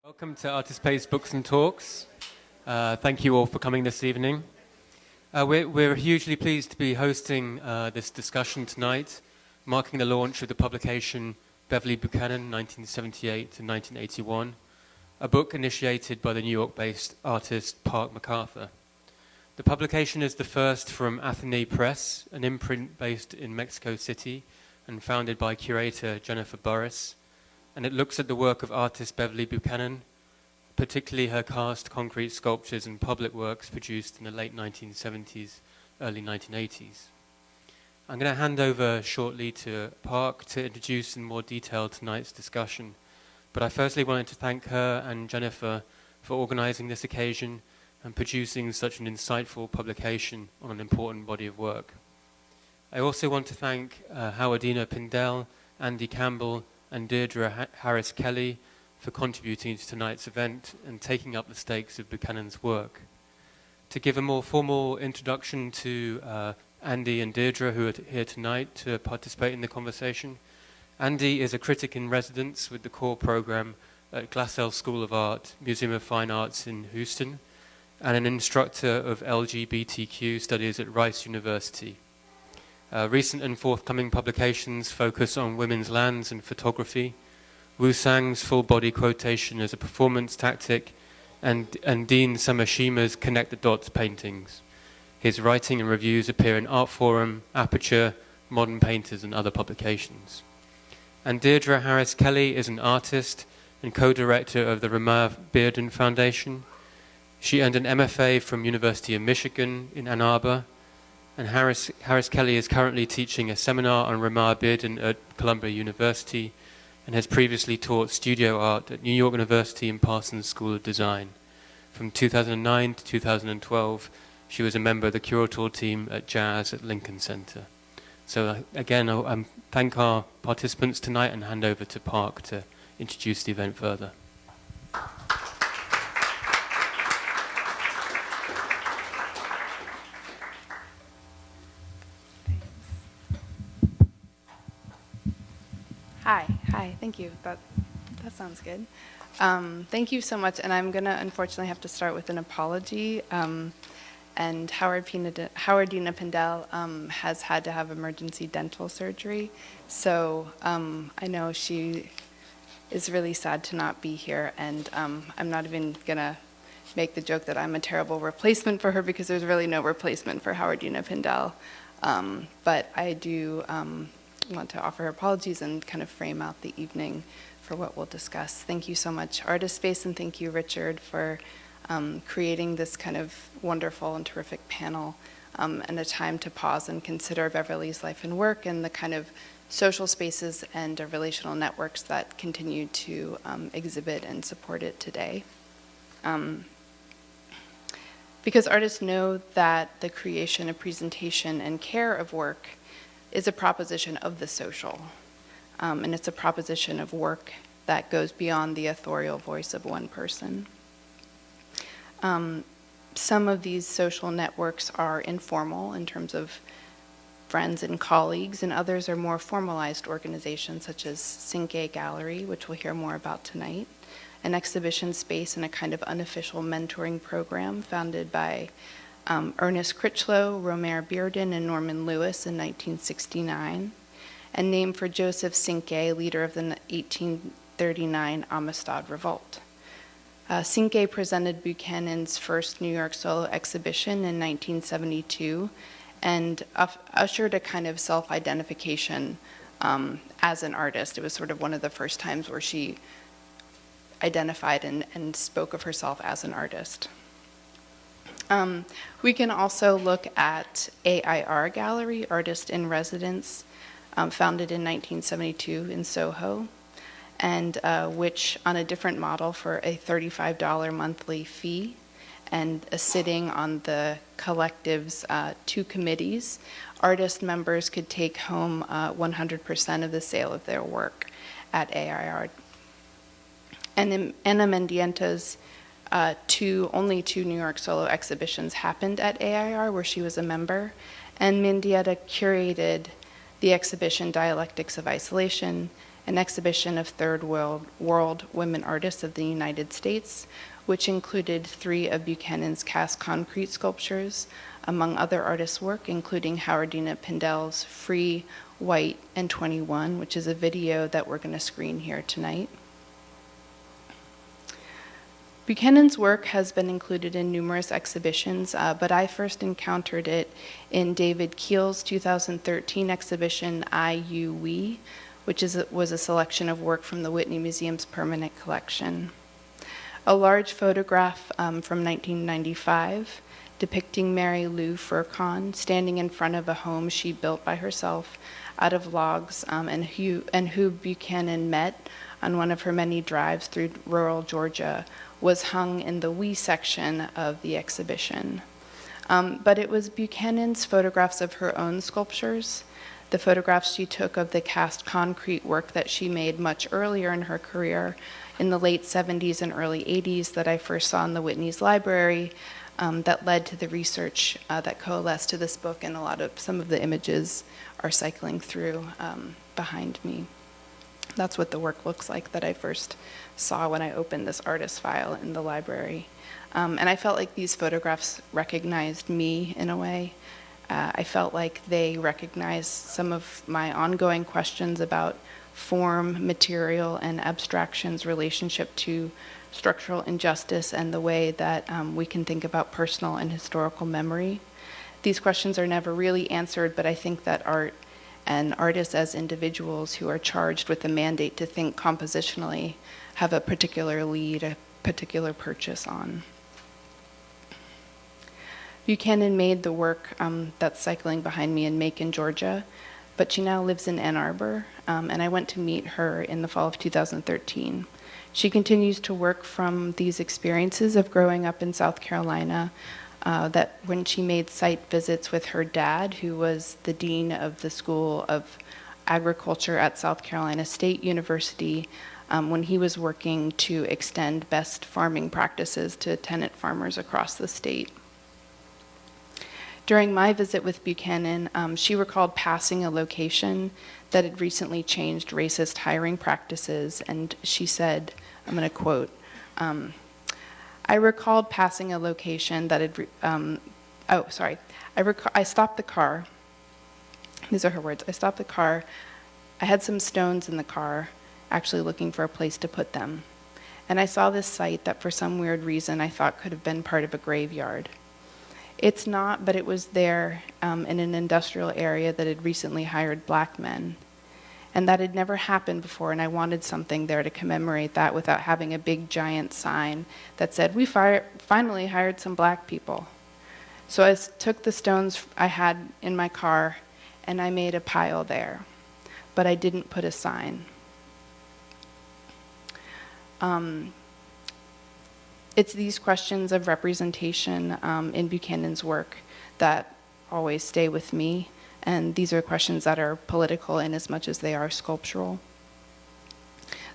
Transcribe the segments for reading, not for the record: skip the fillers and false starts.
Welcome to Artist Space Books and Talks. Thank you all for coming this evening. We're hugely pleased to be hosting this discussion tonight, marking the launch of the publication Beverly Buchanan, 1978 to 1981, a book initiated by the New York-based artist Park McArthur. The publication is the first from Athenae Press, an imprint based in Mexico City and founded by curator Jennifer Burris, and it looks at the work of artist Beverly Buchanan, particularly her cast concrete sculptures and public works produced in the late 1970s, early 1980s. I'm going to hand over shortly to Park to introduce in more detail tonight's discussion, but I firstly wanted to thank her and Jennifer for organizing this occasion and producing such an insightful publication on an important body of work. I also want to thank Howardena Pindell, Andy Campbell, and Diedra Harris-Kelley for contributing to tonight's event and taking up the stakes of Buchanan's work. To give a more formal introduction to Andy and Diedra, who are here tonight to participate in the conversation. Andy is a critic in residence with the core program at Glassell School of Art, Museum of Fine Arts in Houston, and an instructor of LGBTQ studies at Rice University. Recent and forthcoming publications focus on women's lands and photography, Wu Sang's full-body quotation as a performance tactic, and Dean Samashima's Connect the Dots paintings. His writing and reviews appear in Art Forum, Aperture, Modern Painters, and other publications. And Diedra Harris-Kelley is an artist and co-director of the Ramar Bearden Foundation. She earned an MFA from University of Michigan in Ann Arbor, and Harris-Kelley is currently teaching a seminar on Ramar Bearden at Columbia University and has previously taught studio art at New York University and Parsons School of Design. From 2009 to 2012, she was a member of the curatorial team at Jazz at Lincoln Center. So again, I thank our participants tonight and hand over to Park to introduce the event further. Hi, thank you. That sounds good. Thank you so much, and I'm going to unfortunately have to start with an apology. And Howardena Pindell has had to have emergency dental surgery, so I know she is really sad to not be here, and I'm not even going to make the joke that I'm a terrible replacement for her because there's really no replacement for Howardena Pindell. But I do want to offer her apologies and kind of frame out the evening for what we'll discuss. Thank you so much, Artist Space, and thank you, Richard, for creating this kind of wonderful and terrific panel and a time to pause and consider Beverly's life and work and the kind of social spaces and relational networks that continue to exhibit and support it today. Because artists know that the creation, of presentation, and care of work is a proposition of the social. And it's a proposition of work that goes beyond the authorial voice of one person. Some of these social networks are informal in terms of friends and colleagues, and others are more formalized organizations such as Cinque Gallery, which we'll hear more about tonight, an exhibition space and a kind of unofficial mentoring program founded by Ernest Critchlow, Ramar Bearden, and Norman Lewis in 1969, and named for Joseph Cinque, leader of the 1839 Amistad Revolt. Cinque presented Buchanan's first New York solo exhibition in 1972 and ushered a kind of self-identification as an artist. It was sort of one of the first times where she identified and spoke of herself as an artist. We can also look at AIR Gallery, Artist in Residence, founded in 1972 in Soho, and which on a different model for a $35 monthly fee and a sitting on the collective's two committees, artist members could take home 100% of the sale of their work at AIR. And in Ana Mendieta's only two New York solo exhibitions happened at AIR where she was a member, and Mendieta curated the exhibition Dialectics of Isolation an exhibition of Third World women artists of the United States, which included 3 of Buchanan's cast concrete sculptures, among other artists' work, including Howardena Pindell's Free, White, and 21, which is a video that we're going to screen here tonight. Buchanan's work has been included in numerous exhibitions, but I first encountered it in David Keel's 2013 exhibition, I, You, We, which was a selection of work from the Whitney Museum's permanent collection. A large photograph from 1995 depicting Mary Lou Furcon standing in front of a home she built by herself out of logs and who Buchanan met on one of her many drives through rural Georgia was hung in the We section of the exhibition. But it was Buchanan's photographs of her own sculptures, the photographs she took of the cast concrete work that she made much earlier in her career in the late 70s and early 80s that I first saw in the Whitney's library that led to the research that coalesced to this book, and some of the images are cycling through behind me. That's what the work looks like that I first saw when I opened this artist file in the library. And I felt like these photographs recognized me in a way. I felt like they recognized some of my ongoing questions about form, material, and abstraction's relationship to structural injustice and the way that we can think about personal and historical memory. These questions are never really answered, but I think that art and artists as individuals who are charged with the mandate to think compositionally have a particular lead, a particular purchase on. Buchanan made the work that's cycling behind me in Macon, Georgia, but she now lives in Ann Arbor, and I went to meet her in the fall of 2013. She continues to work from these experiences of growing up in South Carolina, that when she made site visits with her dad, who was the dean of the School of Agriculture at South Carolina State University, when he was working to extend best farming practices to tenant farmers across the state. During my visit with Buchanan, she recalled passing a location that had recently changed racist hiring practices, and she said, I'm going to quote, I recalled passing a location that had, I stopped the car. These are her words. I stopped the car. I had some stones in the car, actually looking for a place to put them. And I saw this site that for some weird reason I thought could have been part of a graveyard. It's not, but it was there in an industrial area that had recently hired black men. And that had never happened before, and I wanted something there to commemorate that without having a big giant sign that said, we finally hired some black people. So I took the stones I had in my car and I made a pile there, but I didn't put a sign. It's these questions of representation in Buchanan's work that always stay with me. And these are questions that are political in as much as they are sculptural.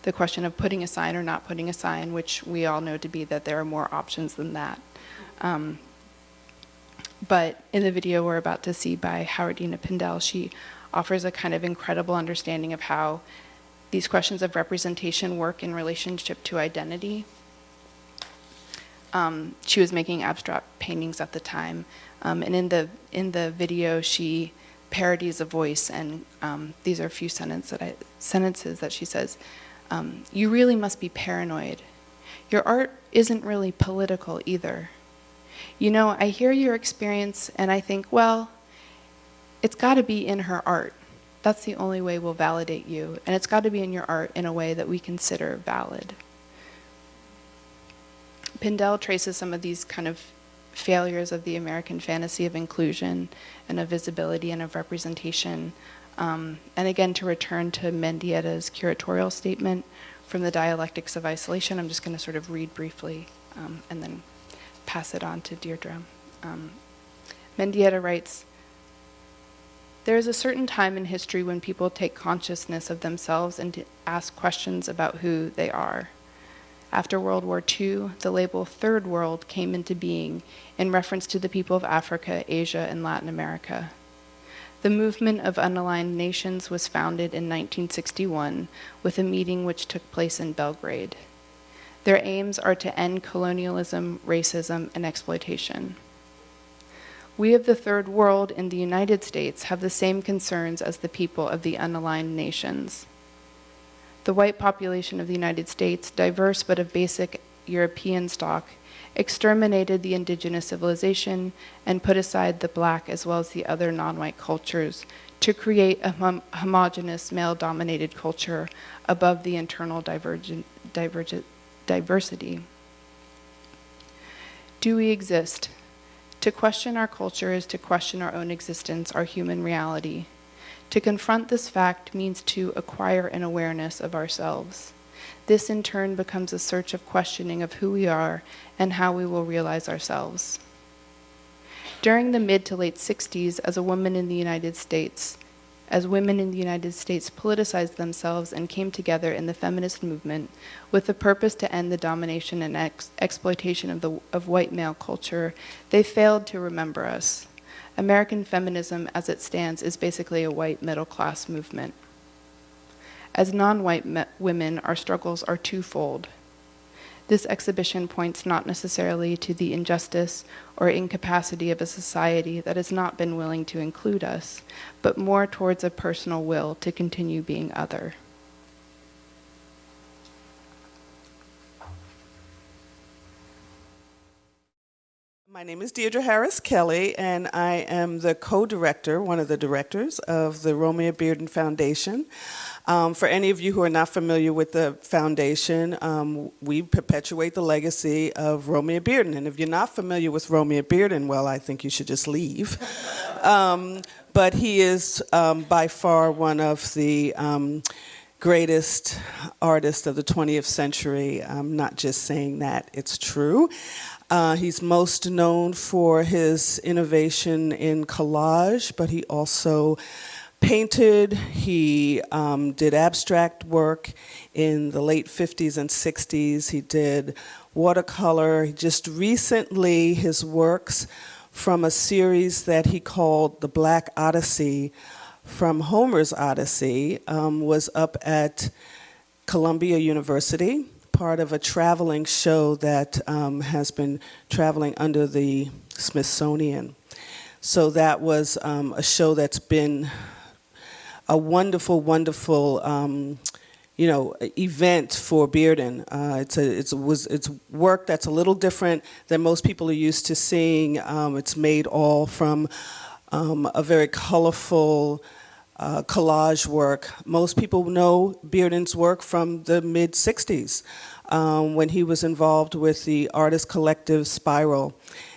The question of putting a sign or not putting a sign, which we all know to be that there are more options than that. But in the video we're about to see by Howardena Pindell, she offers a kind of incredible understanding of how these questions of representation work in relationship to identity. She was making abstract paintings at the time, and in the video she parodies a voice, and these are a few sentences that she says. You really must be paranoid. Your art isn't really political either. You know, I hear your experience and I think, well, it's got to be in her art. That's the only way we'll validate you, and it's got to be in your art in a way that we consider valid. Pindell traces some of these kind of failures of the American fantasy of inclusion and of visibility and of representation. And again, to return to Mendietta's curatorial statement from the Dialectics of Isolation, I'm just going to sort of read briefly and then pass it on to Diedra. Mendietta writes, there is a certain time in history when people take consciousness of themselves and to ask questions about who they are. After World War II, the label Third World came into being in reference to the people of Africa, Asia, and Latin America. The movement of unaligned nations was founded in 1961 with a meeting which took place in Belgrade. Their aims are to end colonialism, racism, and exploitation. We of the Third World in the United States have the same concerns as the people of the unaligned nations. The white population of the United States, diverse but of basic European stock, exterminated the indigenous civilization and put aside the black as well as the other non-white cultures to create a homogeneous male-dominated culture above the internal diversity. Do we exist? To question our culture is to question our own existence, our human reality. To confront this fact means to acquire an awareness of ourselves. This in turn becomes a search of questioning of who we are and how we will realize ourselves. During the mid to late 60s, as women in the United States politicized themselves and came together in the feminist movement with the purpose to end the domination and exploitation of white male culture, they failed to remember us. American feminism, as it stands, is basically a white middle-class movement. As non-white women, our struggles are twofold. This exhibition points not necessarily to the injustice or incapacity of a society that has not been willing to include us, but more towards a personal will to continue being other. My name is Diedra Harris-Kelley, and I am the co-director, one of the directors of the Romeo Bearden Foundation. For any of you who are not familiar with the foundation, we perpetuate the legacy of Romeo Bearden. And if you're not familiar with Romeo Bearden, well, I think you should just leave. But he is by far one of the greatest artists of the 20th century. I'm not just saying that, it's true. He's most known for his innovation in collage, but he also painted, he did abstract work in the late 50s and 60s. He did watercolor. Just recently, his works from a series that he called The Black Odyssey from Homer's Odyssey was up at Columbia University, part of a traveling show that has been traveling under the Smithsonian. So that was a show that's been a wonderful, wonderful, event for Bearden. It's work that's a little different than most people are used to seeing. It's made all from a very colorful collage work. Most people know Bearden's work from the mid-'60s when he was involved with the artist collective Spiral.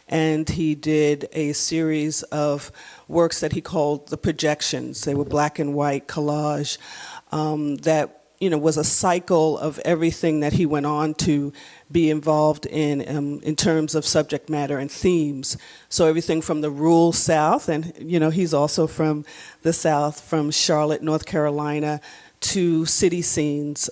And he did a series of works that he called the projections. They were black and white collage that was a cycle of everything that he went on to be involved in terms of subject matter and themes. So everything from the rural South, and he's also from the South, from Charlotte, North Carolina, to city scenes.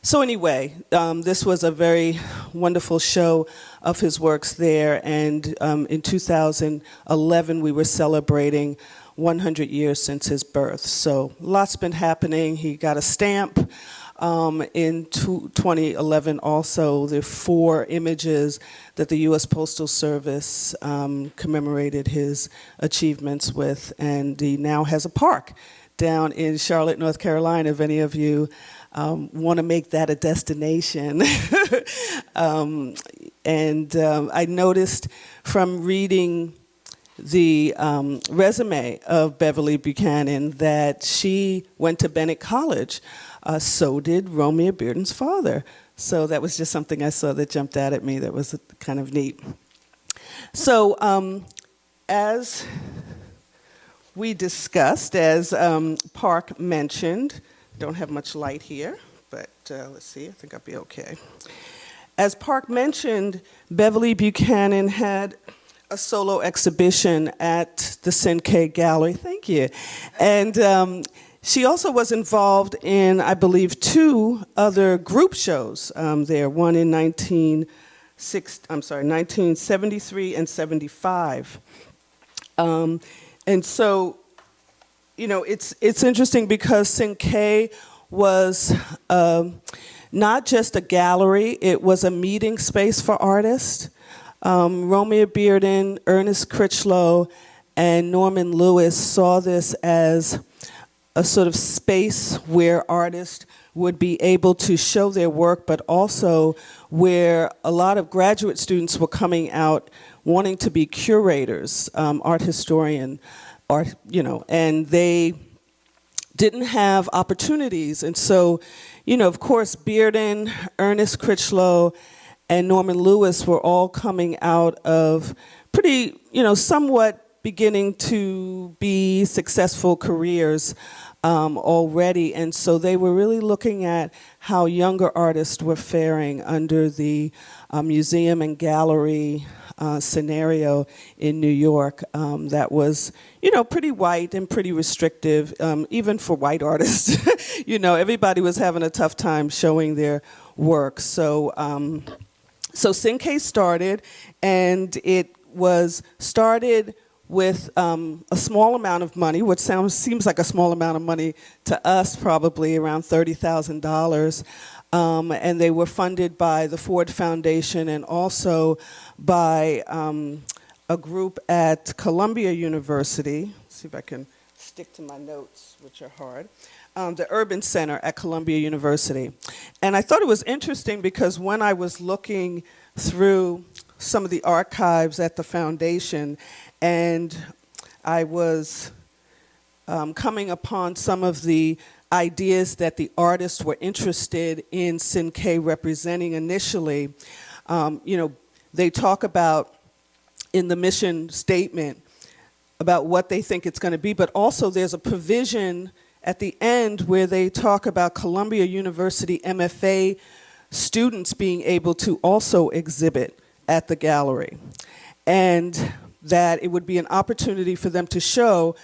So anyway, this was a very wonderful show of his works there, and in 2011 we were celebrating 100 years since his birth. So lots been happening. He got a stamp in 2011 also. There are 4 images that the U.S. Postal Service commemorated his achievements with, and he now has a park down in Charlotte, North Carolina, if any of you want to make that a destination. I noticed from reading the resume of Beverly Buchanan that she went to Bennett College. So did Romeo Bearden's father. So that was just something I saw that jumped out at me that was kind of neat. So as we discussed, as Park mentioned, don't have much light here, but let's see, I think I'll be okay. As Park mentioned, Beverly Buchanan had a solo exhibition at the Cinque Gallery. Thank you. And she also was involved in, I believe, 2 other group shows there, one in 1973 and 75. And so you know, it's interesting because Cinquay was not just a gallery, it was a meeting space for artists. Romeo Bearden, Ernest Critchlow, and Norman Lewis saw this as a sort of space where artists would be able to show their work, but also where a lot of graduate students were coming out wanting to be curators, art historian, art, you know, and they didn't have opportunities. And so, you know, of course, Bearden, Ernest Critchlow, and Norman Lewis were all coming out of pretty, you know, somewhat beginning to be successful careers already. And so they were really looking at how younger artists were faring under the museum and gallery scenario in New York that was, you know, pretty white and pretty restrictive, even for white artists. You know, everybody was having a tough time showing their work. So, so Cinquay started, and it was started with a small amount of money, which seems like a small amount of money to us, probably around $30,000. And they were funded by the Ford Foundation and also by a group at Columbia University. Let's see if I can stick to my notes, which are hard. The Urban Center at Columbia University. And I thought it was interesting because when I was looking through some of the archives at the foundation, and I was coming upon some of the ideas that the artists were interested in Cinquay representing initially. You know, they talk about in the mission statement about what they think it's going to be, but also there's a provision at the end where they talk about Columbia University MFA students being able to also exhibit at the gallery, and that it would be an opportunity for them to show,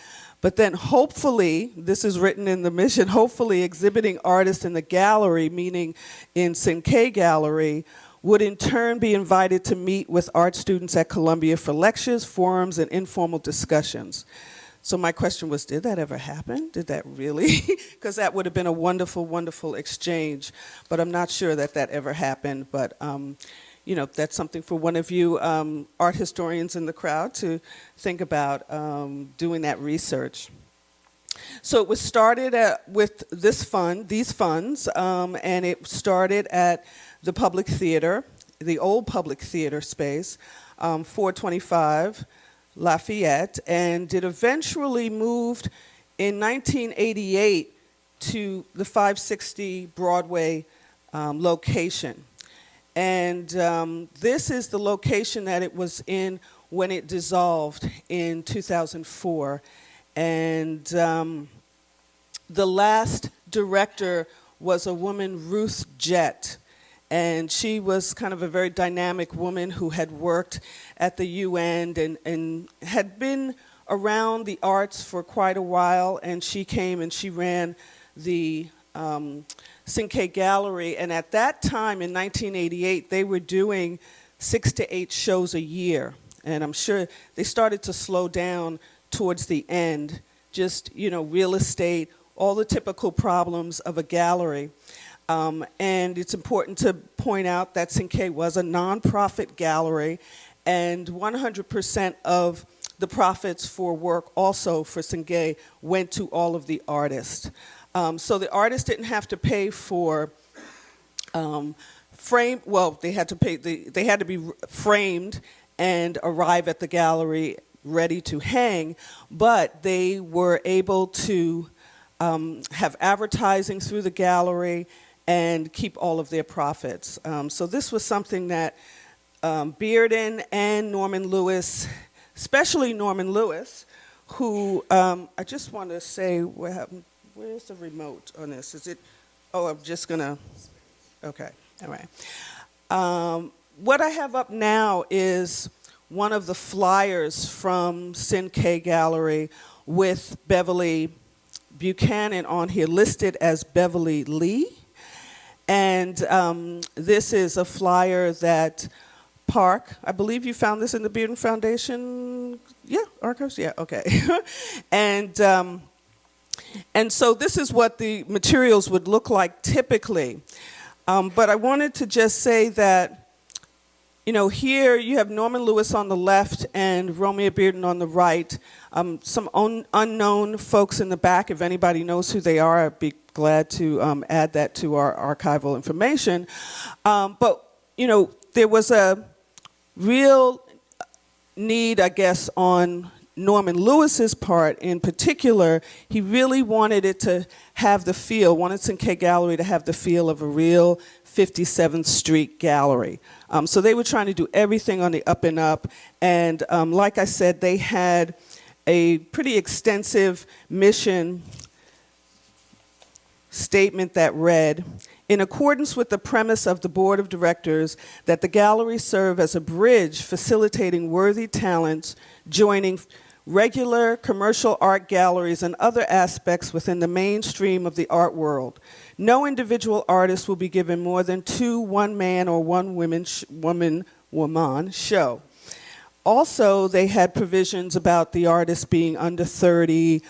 but then hopefully, this is written in the mission, hopefully exhibiting artists in the gallery, meaning in Cinquay Gallery, would in turn be invited to meet with art students at Columbia for lectures, forums, and informal discussions. So my question was, did that ever happen? Did that really? Because that would have been a wonderful, wonderful exchange, but I'm not sure that that ever happened, but you know, that's something for one of you art historians in the crowd to think about doing that research. So it was started with this fund, these funds, and it started at the Public Theater, the old Public Theater space, 425 Lafayette, and it eventually moved in 1988 to the 560 Broadway location. And this is the location that it was in when it dissolved in 2004. And the last director was a woman, Ruth Jett. And she was kind of a very dynamic woman who had worked at the UN and had been around the arts for quite a while. And she came and she ran the Cinquay Gallery, and at that time in 1988, they were doing 6 to 8 shows a year, and I'm sure they started to slow down towards the end, just, you know, real estate, all the typical problems of a gallery. And it's important to point out that Cinquay was a nonprofit gallery, and 100% of the profits for work also for Cinquay went to all of the artists. So the artists didn't have to pay for frame. Well, they had to pay. They had to be framed and arrive at the gallery ready to hang. But they were able to have advertising through the gallery and keep all of their profits. So this was something that Bearden and Norman Lewis, especially Norman Lewis, who I just want to say what happened. Where's the remote on this? Is it, oh, I'm just gonna, okay, all right. What I have up now is one of the flyers from Cinquay Gallery with Beverly Buchanan on here, listed as Beverly Lee. And this is a flyer that Park, I believe you found this in the Bearden Foundation, yeah, archives, yeah, okay. And And so this is what the materials would look like typically. But I wanted to just say that, you know, here you have Norman Lewis on the left and Romeo Bearden on the right. Some unknown folks in the back. If anybody knows who they are, I'd be glad to add that to our archival information. But, you know, there was a real need, I guess, on Norman Lewis's part in particular. He really wanted it to have the feel, wanted Cinquay Gallery to have the feel of a real 57th Street gallery. So they were trying to do everything on the up and up. And like I said, they had a pretty extensive mission statement that read, in accordance with the premise of the Board of Directors that the gallery serve as a bridge facilitating worthy talents joining regular commercial art galleries and other aspects within the mainstream of the art world. No individual artist will be given more than 2 one-man or one-woman show. Also, they had provisions about the artists being under 30.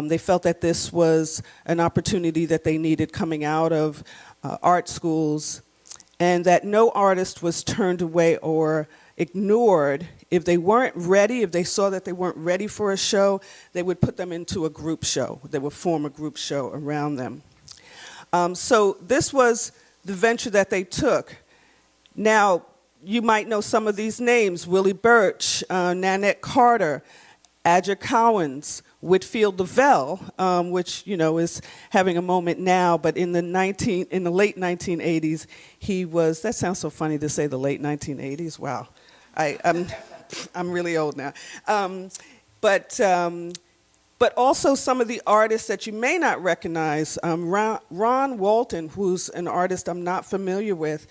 They felt that this was an opportunity that they needed coming out of art schools, and that no artist was turned away or ignored. If they weren't ready, if they saw that they weren't ready for a show, they would put them into a group show. They would form a group show around them. So this was the venture that they took. Now, you might know some of these names: Willie Birch, Nanette Carter, Adja Cowens, Whitfield Lavelle, which, you know, is having a moment now, but in the late 1980s, he was, that sounds so funny to say the late 1980s, wow. I'm really old now. But also some of the artists that you may not recognize, Ron Walton, who's an artist I'm not familiar with,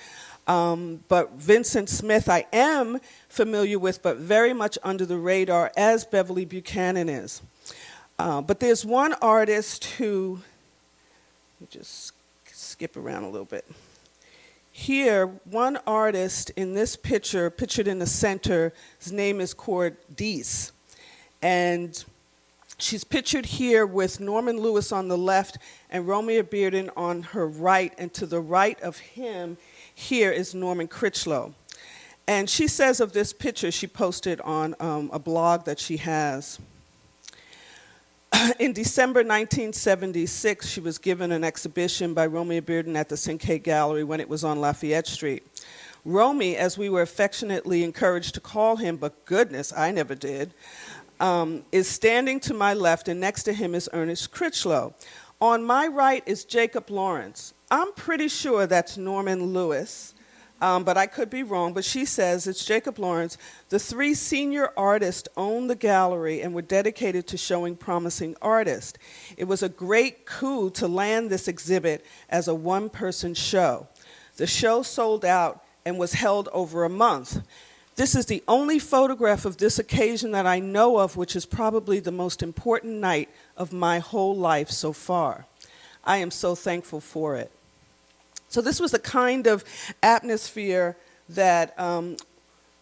but Vincent Smith I am familiar with, but very much under the radar, as Beverly Buchanan is. But there's one artist who, let me just skip around a little bit. Here, one artist in this picture, pictured in the center, his name is Cordice. And she's pictured here with Norman Lewis on the left and Romeo Bearden on her right, and to the right of him, here is Norman Critchlow. And she says of this picture, she posted on a blog that she has, in December 1976, she was given an exhibition by Romeo Bearden at the Cinquay Gallery when it was on Lafayette Street. Romy, as we were affectionately encouraged to call him, but goodness, I never did, is standing to my left, and next to him is Ernest Critchlow. On my right is Jacob Lawrence. I'm pretty sure that's Norman Lewis, but I could be wrong, but she says it's Jacob Lawrence. The 3 senior artists owned the gallery and were dedicated to showing promising artists. It was a great coup to land this exhibit as a one-person show. The show sold out and was held over a month. This is the only photograph of this occasion that I know of, which is probably the most important night of my whole life so far. I am so thankful for it. So this was the kind of atmosphere that,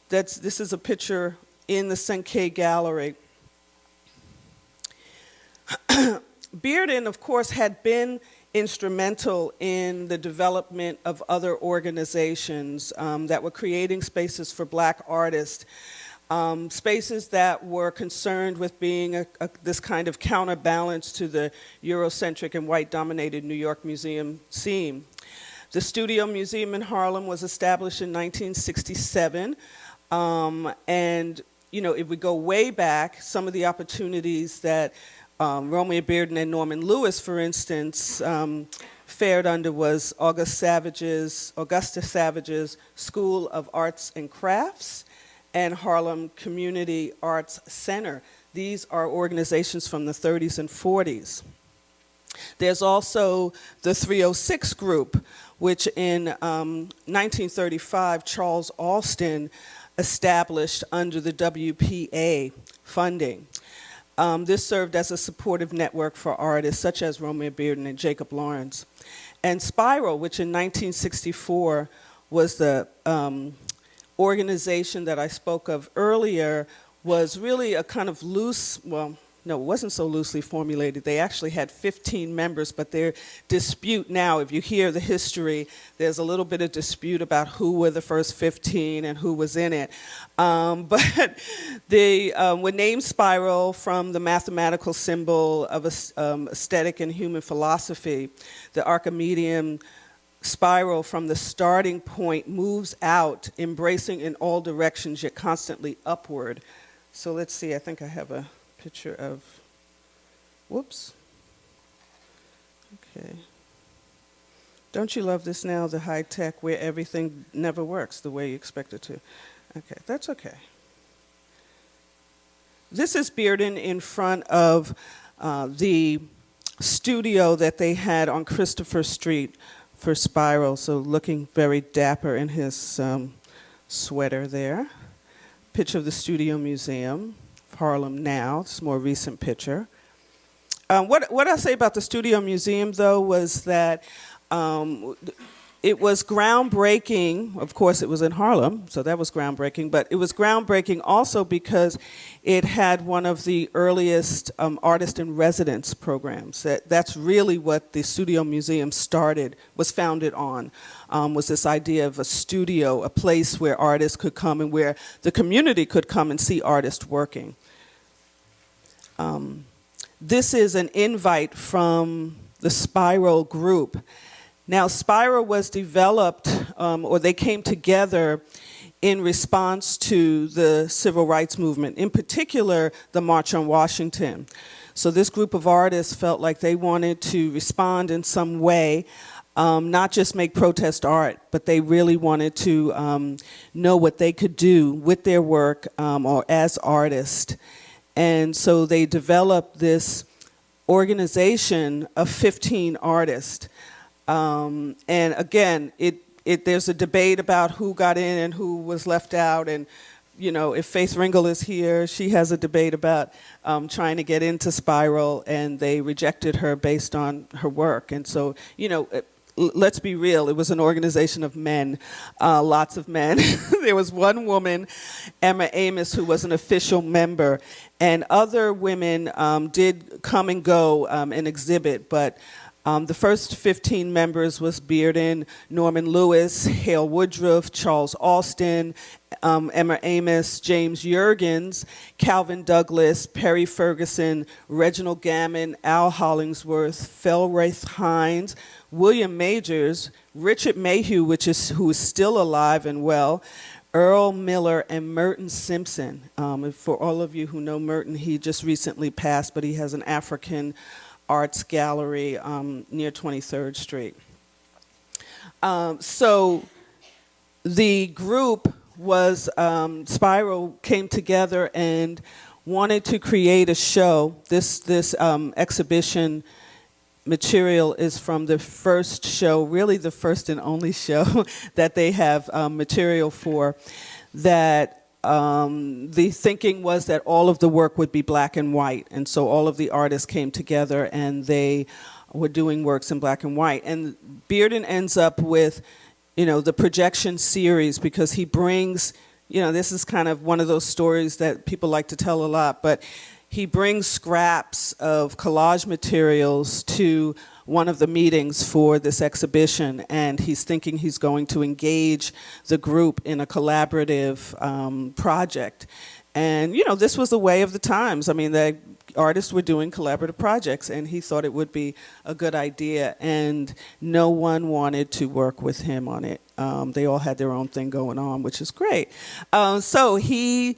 this is a picture in the Cinquay Gallery. Bearden, of course, had been instrumental in the development of other organizations that were creating spaces for Black artists, spaces that were concerned with being this kind of counterbalance to the Eurocentric and white-dominated New York museum scene. The Studio Museum in Harlem was established in 1967, and, you know, if we go way back, some of the opportunities that Romeo Bearden and Norman Lewis, for instance, fared under was Augusta Savage's School of Arts and Crafts and Harlem Community Arts Center. These are organizations from the 30s and 40s. There's also the 306 group, which in 1935 Charles Alston established under the WPA funding. This served as a supportive network for artists such as Romeo Bearden and Jacob Lawrence. And Spiral, which in 1964 was the organization that I spoke of earlier, was really a kind of loose, well, no, it wasn't so loosely formulated. They actually had 15 members, but their dispute now, if you hear the history, there's a little bit of dispute about who were the first 15 and who was in it. But they were named Spiral from the mathematical symbol of aesthetic and human philosophy. The Archimedean spiral from the starting point moves out, embracing in all directions, yet constantly upward. So let's see, I think I have a picture of, whoops. Okay. Don't you love this now, the high tech where everything never works the way you expect it to? Okay, that's okay. This is Bearden in front of the studio that they had on Christopher Street for Spiral, so looking very dapper in his sweater there. Picture of the Studio Museum, Harlem now. It's a more recent picture. What I say about the Studio Museum, though, was that it was groundbreaking. Of course, it was in Harlem, so that was groundbreaking. But it was groundbreaking also because it had one of the earliest artist in residence programs. That's really what the Studio Museum was founded on, was this idea of a studio, a place where artists could come and where the community could come and see artists working. This is an invite from the Spiral group. Now, Spiral was developed, or they came together in response to the civil rights movement, in particular, the March on Washington. So this group of artists felt like they wanted to respond in some way, not just make protest art, but they really wanted to know what they could do with their work or as artists. And so they developed this organization of 15 artists. And again, there's a debate about who got in and who was left out. And, you know, if Faith Ringel is here, she has a debate about trying to get into Spiral, and they rejected her based on her work. And so, you know, let's be real, it was an organization of men, lots of men. There was one woman, Emma Amos, who was an official member, and other women did come and go and exhibit, but the first 15 members was Bearden, Norman Lewis, Hale Woodruff, Charles Alston, Emma Amos, James Jurgens, Calvin Douglas, Perry Ferguson, Reginald Gammon, Al Hollingsworth, Felraith Hines, William Majors, Richard Mayhew, who is still alive and well, Earl Miller, and Merton Simpson. For all of you who know Merton, he just recently passed, but he has an African arts gallery near 23rd Street. So the group was, Spiral came together and wanted to create a show. This exhibition material is from the first show, really the first and only show that they have material for, that the thinking was that all of the work would be black and white, and so all of the artists came together and they were doing works in black and white. And Bearden ends up with, you know, the projection series, because he brings, you know, this is kind of one of those stories that people like to tell a lot, but he brings scraps of collage materials to one of the meetings for this exhibition, and he's thinking he's going to engage the group in a collaborative project. And, you know, this was the way of the times. I mean, the artists were doing collaborative projects, and he thought it would be a good idea, and no one wanted to work with him on it. They all had their own thing going on, which is great. So he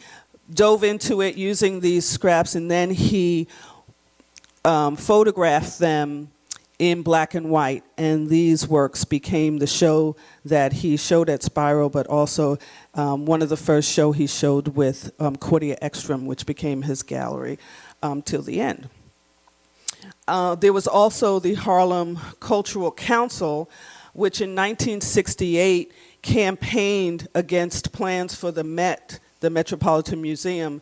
dove into it using these scraps, and then he photographed them in black and white, and these works became the show that he showed at Spiral, but also one of the first show he showed with Cordia Ekstrom, which became his gallery till the end. There was also the Harlem Cultural Council, which in 1968 campaigned against plans for the Met, the Metropolitan Museum,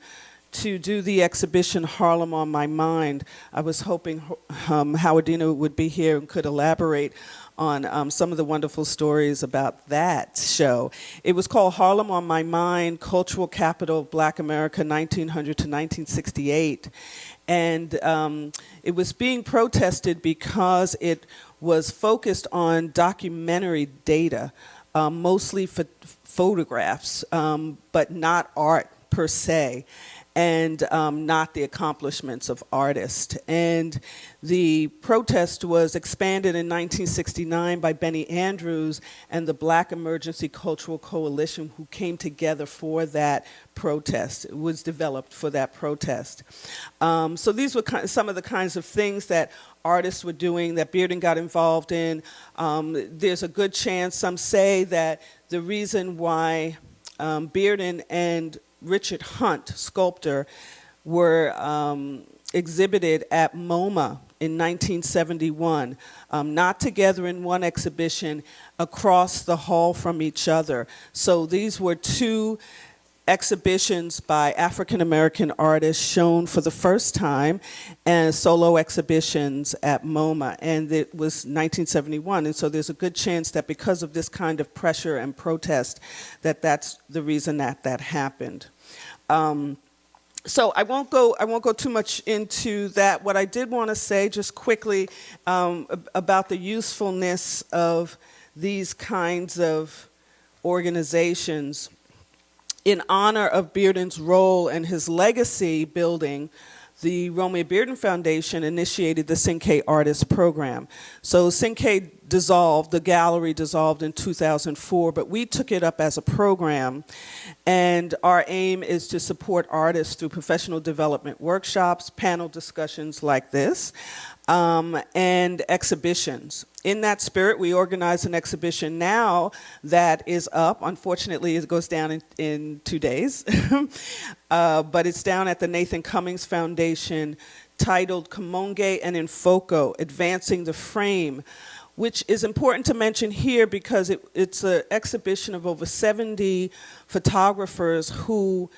to do the exhibition Harlem on My Mind. I was hoping Howardena would be here and could elaborate on some of the wonderful stories about that show. It was called Harlem on My Mind, Cultural Capital of Black America, 1900 to 1968. And it was being protested because it was focused on documentary data, mostly photographs, but not art per se, and not the accomplishments of artists. And the protest was expanded in 1969 by Benny Andrews and the Black Emergency Cultural Coalition, who came together for that protest. It was developed for that protest. So these were some of the kinds of things that artists were doing, that Bearden got involved in. There's a good chance, some say, that the reason why Bearden and Richard Hunt, sculptor, were exhibited at MoMA in 1971, not together in one exhibition, across the hall from each other. So these were two exhibitions by African American artists shown for the first time, and solo exhibitions at MoMA, and it was 1971. And so there's a good chance that because of this kind of pressure and protest, that that's the reason that that happened. So I won't go too much into that. What I did want to say just quickly about the usefulness of these kinds of organizations. In honor of Bearden's role and his legacy building, the Romeo Bearden Foundation initiated the Cinque Artists Program. So Cinque dissolved, the gallery dissolved in 2004, but we took it up as a program, and our aim is to support artists through professional development workshops, panel discussions like this, and exhibitions. In that spirit, we organize an exhibition now that is up. Unfortunately, it goes down in 2 days, but it's down at the Nathan Cummings Foundation, titled Camonge and Infoco, Advancing the Frame, which is important to mention here because it's an exhibition of over 70 photographers who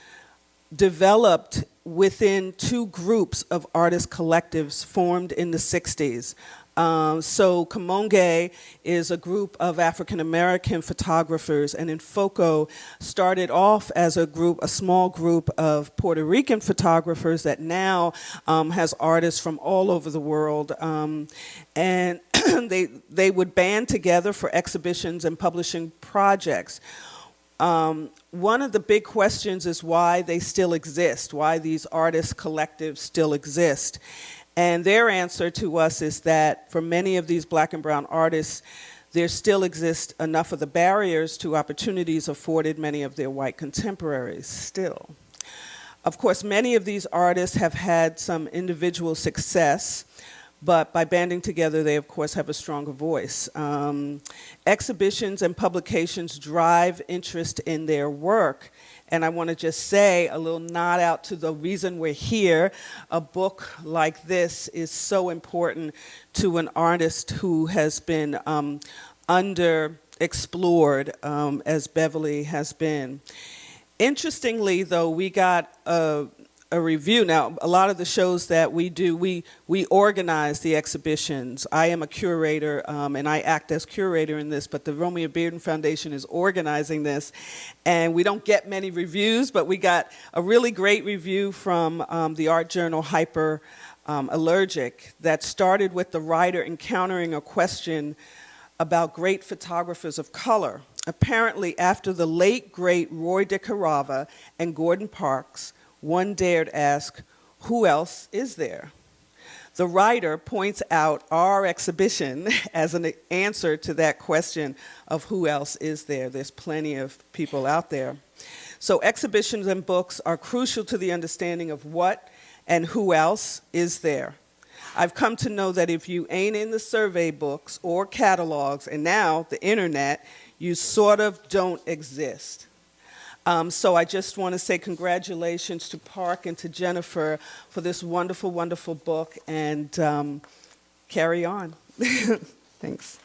developed within two groups of artist collectives formed in the 60s. So Camonge is a group of African-American photographers, and Infoco started off as a small group of Puerto Rican photographers that now has artists from all over the world. And they would band together for exhibitions and publishing projects. One of the big questions is why they still exist, why these artist collectives still exist. And their answer to us is that for many of these Black and brown artists, there still exist enough of the barriers to opportunities afforded many of their white contemporaries still. Of course, many of these artists have had some individual success, but by banding together, they of course have a stronger voice. Exhibitions and publications drive interest in their work. And I want to just say a little nod out to the reason we're here. A book like this is so important to an artist who has been underexplored, as Beverly has been. Interestingly, though, we got a review. Now, a lot of the shows that we do, we organize the exhibitions. I am a curator, and I act as curator in this, but the Romeo Bearden Foundation is organizing this. And we don't get many reviews, but we got a really great review from the art journal Hyper Allergic that started with the writer encountering a question about great photographers of color. Apparently, after the late, great Roy DeCarava and Gordon Parks, one dared ask, who else is there? The writer points out our exhibition as an answer to that question of who else is there. There's plenty of people out there. So exhibitions and books are crucial to the understanding of what and who else is there. I've come to know that if you ain't in the survey books or catalogs, and now the internet, you sort of don't exist. So I just want to say congratulations to Park and to Jennifer for this wonderful, wonderful book, and carry on. Thanks.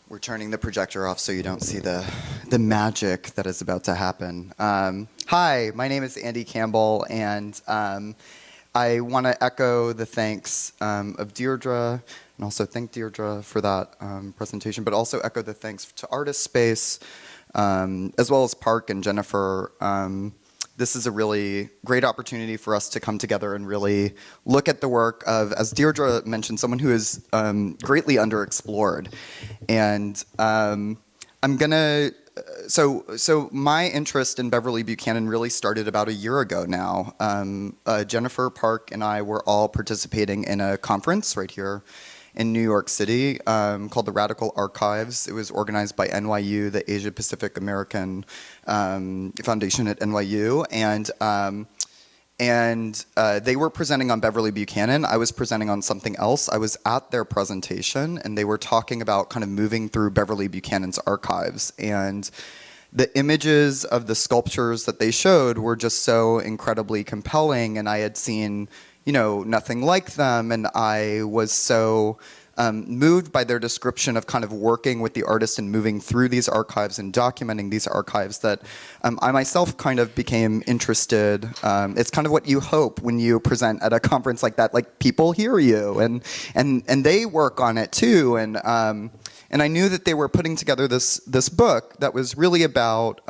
We're turning the projector off so you don't see the magic that is about to happen. Hi, my name is Andy Campbell, and I want to echo the thanks of Diedra, and also thank Diedra for that presentation, but also echo the thanks to Artist Space, as well as Park and Jennifer. This is a really great opportunity for us to come together and really look at the work of, as Diedra mentioned, someone who is greatly underexplored. And I'm gonna, so my interest in Beverly Buchanan really started about a year ago now. Jennifer, Park, and I were all participating in a conference right here in New York City called the Radical Archives. It was organized by NYU, the Asia Pacific American Foundation at NYU, and they were presenting on Beverly Buchanan. I was presenting on something else. I was at their presentation, and they were talking about kind of moving through Beverly Buchanan's archives. And the images of the sculptures that they showed were just so incredibly compelling, and I had seen, you know, nothing like them, and I was so moved by their description of kind of working with the artist and moving through these archives and documenting these archives that I myself kind of became interested. It's kind of what you hope when you present at a conference like that, like people hear you and they work on it too. And I knew that they were putting together this book that was really about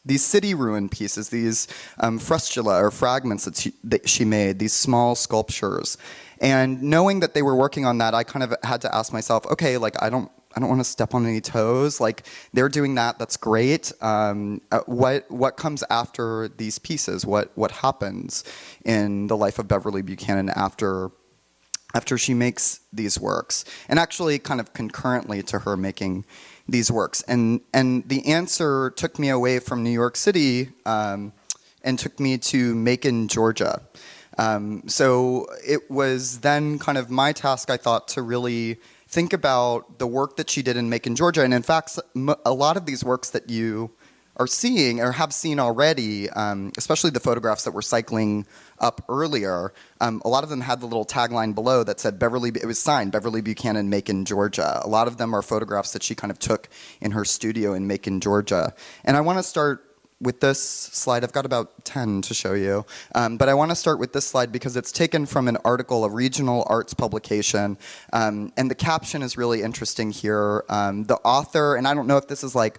these city ruin pieces, these frustula or fragments that she made, these small sculptures. And knowing that they were working on that, I kind of had to ask myself, okay, like I don't want to step on any toes. Like they're doing that, that's great. What comes after these pieces? What happens in the life of Beverly Buchanan after she makes these works? And actually kind of concurrently to her making these works. And the answer took me away from New York City and took me to Macon, Georgia. So it was then kind of my task, I thought, to really think about the work that she did in Macon, Georgia. And in fact, a lot of these works that you are seeing or have seen already, especially the photographs that were cycling up earlier, a lot of them had the little tagline below that said it was signed Beverly Buchanan, Macon, Georgia. A lot of them are photographs that she kind of took in her studio in Macon, Georgia. And I want to start with this slide. I've got about 10 to show you. But I want to start with this slide because it's taken from an article, a regional arts publication. And the caption is really interesting here. The author, and I don't know if this is like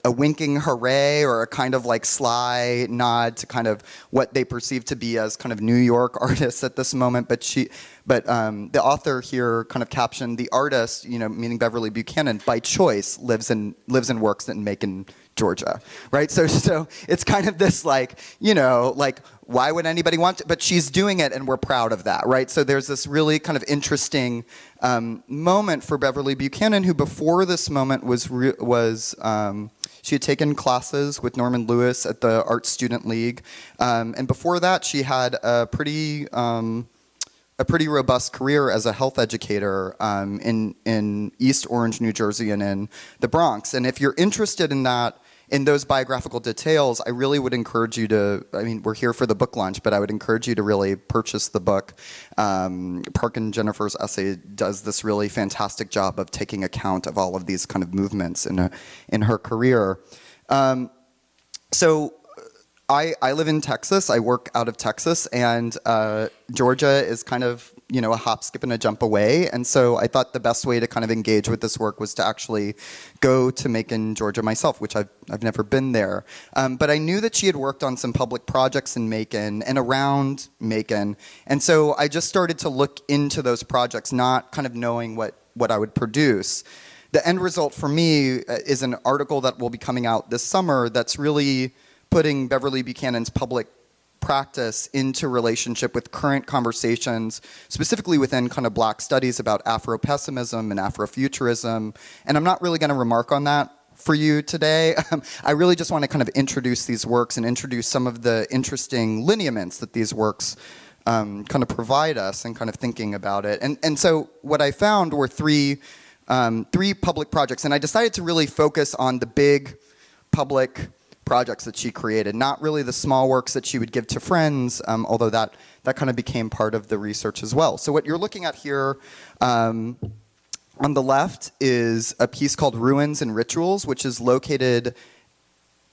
a winking hooray or a kind of like sly nod to kind of what they perceive to be as kind of New York artists at this moment, but the author here kind of captioned, the artist, you know, meaning Beverly Buchanan, by choice lives and works in Macon, Georgia, right? So it's kind of this like, you know, like why would anybody want to, but she's doing it and we're proud of that, right? So there's this really kind of interesting moment for Beverly Buchanan, who before this moment she had taken classes with Norman Lewis at the Art Student League, and before that she had a pretty robust career as a health educator in East Orange, New Jersey, and in the Bronx. And if you're interested in that, in those biographical details, I really would encourage you to, I mean, we're here for the book launch, but I would encourage you to really purchase the book. Park and Jennifer's essay does this really fantastic job of taking account of all of these kind of movements in her career. So I live in Texas. I work out of Texas, and Georgia is kind of, you know, a hop, skip, and a jump away. And so I thought the best way to kind of engage with this work was to actually go to Macon, Georgia myself, which I've never been there. But I knew that she had worked on some public projects in Macon and around Macon. And so I just started to look into those projects, not kind of knowing what I would produce. The end result for me is an article that will be coming out this summer that's really putting Beverly Buchanan's public practice into relationship with current conversations, specifically within kind of Black studies about Afro-pessimism and Afrofuturism. And I'm not really going to remark on that for you today. I really just want to kind of introduce these works and introduce some of the interesting lineaments that these works kind of provide us and kind of thinking about it. And so what I found were three public projects, and I decided to really focus on the big public projects that she created, not really the small works that she would give to friends, although that kind of became part of the research as well. So what you're looking at here on the left is a piece called Ruins and Rituals, which is located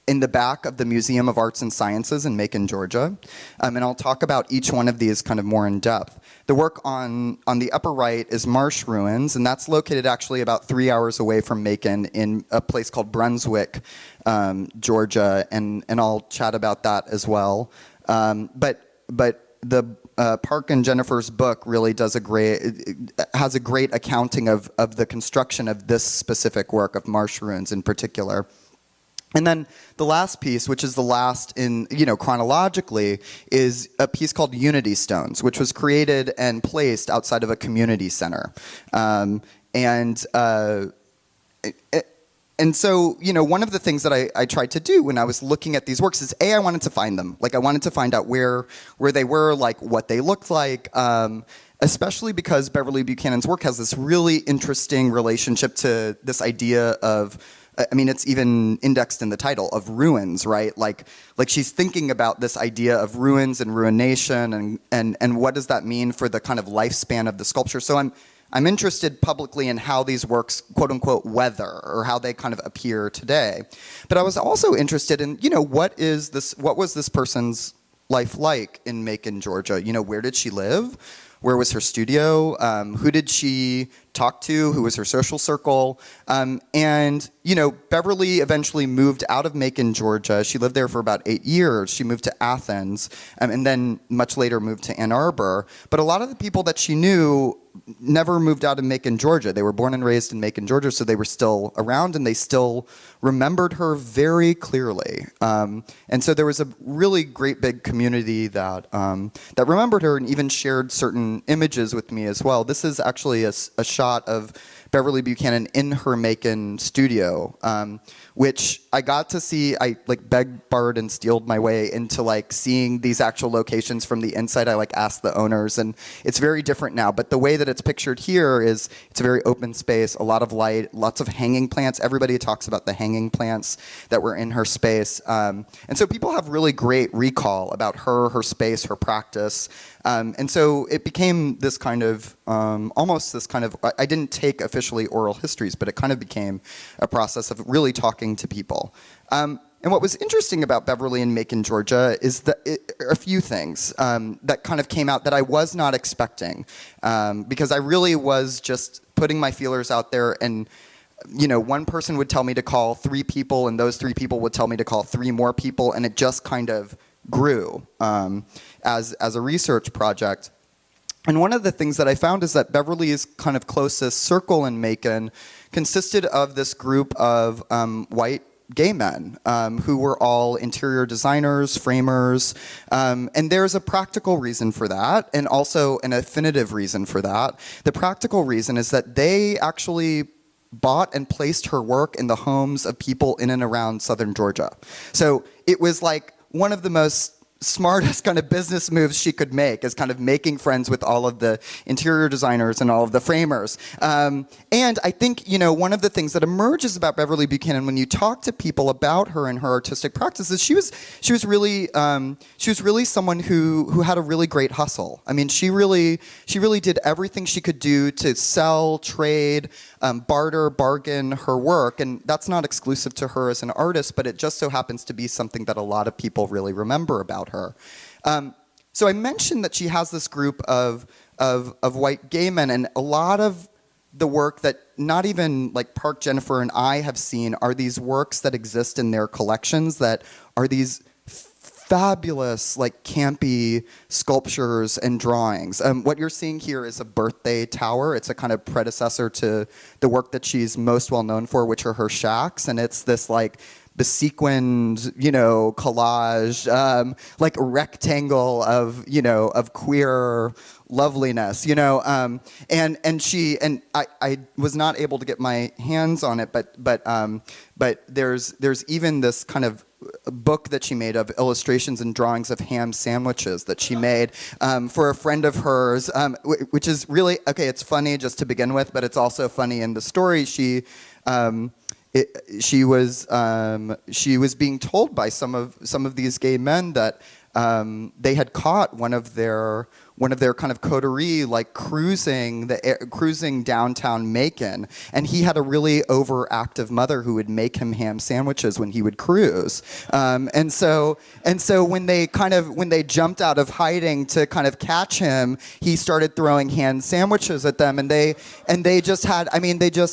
in the back of the Museum of Arts and Sciences in Macon, Georgia. And I'll talk about each one of these kind of more in depth. The work on the upper right is Marsh Ruins, and that's located actually about 3 hours away from Macon in a place called Brunswick, Georgia, and I'll chat about that as well. But the Park and Jennifer's book really has a great accounting of the construction of this specific work of Marsh Ruins in particular. And then the last piece, which is the last in, chronologically, is a piece called Unity Stones, which was created and placed outside of a community center. And so, one of the things that I tried to do when I was looking at these works is, I wanted to find them. Like, I wanted to find out where they were, like, what they looked like, especially because Beverly Buchanan's work has this really interesting relationship to this idea of, it's even indexed in the title, of ruins, right? Like she's thinking about this idea of ruins and ruination and what does that mean for the kind of lifespan of the sculpture. So I'm interested publicly in how these works, quote unquote, weather, or how they kind of appear today. But I was also interested in, what was this person's life like in Macon, Georgia? Where did she live? Where was her studio? Who did she talk to? Who was her social circle? And Beverly eventually moved out of Macon, Georgia. She lived there for about 8 years. She moved to Athens, and then much later moved to Ann Arbor. But a lot of the people that she knew never moved out of Macon, Georgia. They were born and raised in Macon, Georgia, so they were still around, and they still remembered her very clearly. And so there was a really great big community that remembered her and even shared certain images with me as well. This is actually a shot of Beverly Buchanan in her Macon studio, which I got to see. I begged, borrowed, and stealed my way into seeing these actual locations from the inside. I asked the owners, and it's very different now. But the way that it's pictured here is it's a very open space, a lot of light, lots of hanging plants. Everybody talks about the hanging plants that were in her space, and so people have really great recall about her space, her practice. And so it became this kind of, almost this kind of, I didn't take officially oral histories, but it kind of became a process of really talking to people. And what was interesting about Beverly in Macon, Georgia is that a few things that kind of came out that I was not expecting, because I really was just putting my feelers out there, and one person would tell me to call 3 people, and those 3 people would tell me to call 3 more people, and it just kind of grew as a research project. And one of the things that I found is that Beverly's kind of closest circle in Macon consisted of this group of white gay men who were all interior designers, framers, and there's a practical reason for that, and also an affinitive reason for that. The practical reason is that they actually bought and placed her work in the homes of people in and around southern Georgia. So it was one of the most smartest kind of business moves she could make is kind of making friends with all of the interior designers and all of the framers. And I think, one of the things that emerges about Beverly Buchanan when you talk to people about her and her artistic practice is she was really someone who had a really great hustle. I mean, she really did everything she could do to sell, trade, barter, bargain her work, and that's not exclusive to her as an artist, but it just so happens to be something that a lot of people really remember about her. So I mentioned that she has this group of white gay men, and a lot of the work that not even Park, Jennifer, and I have seen are these works that exist in their collections that are these fabulous, campy sculptures and drawings. What you're seeing here is a birthday tower. It's a kind of predecessor to the work that she's most well known for, which are her shacks, and it's this the sequined, collage, rectangle of queer loveliness, and I was not able to get my hands on it, but there's even this kind of book that she made of illustrations and drawings of ham sandwiches that she made for a friend of hers, which is really, okay, it's funny just to begin with, but it's also funny in the story. She was being told by some of these gay men that they had caught one of their one of their kind of coterie, like cruising downtown Macon, and he had a really overactive mother who would make him ham sandwiches when he would cruise. And so when they jumped out of hiding to kind of catch him, he started throwing ham sandwiches at them, and they just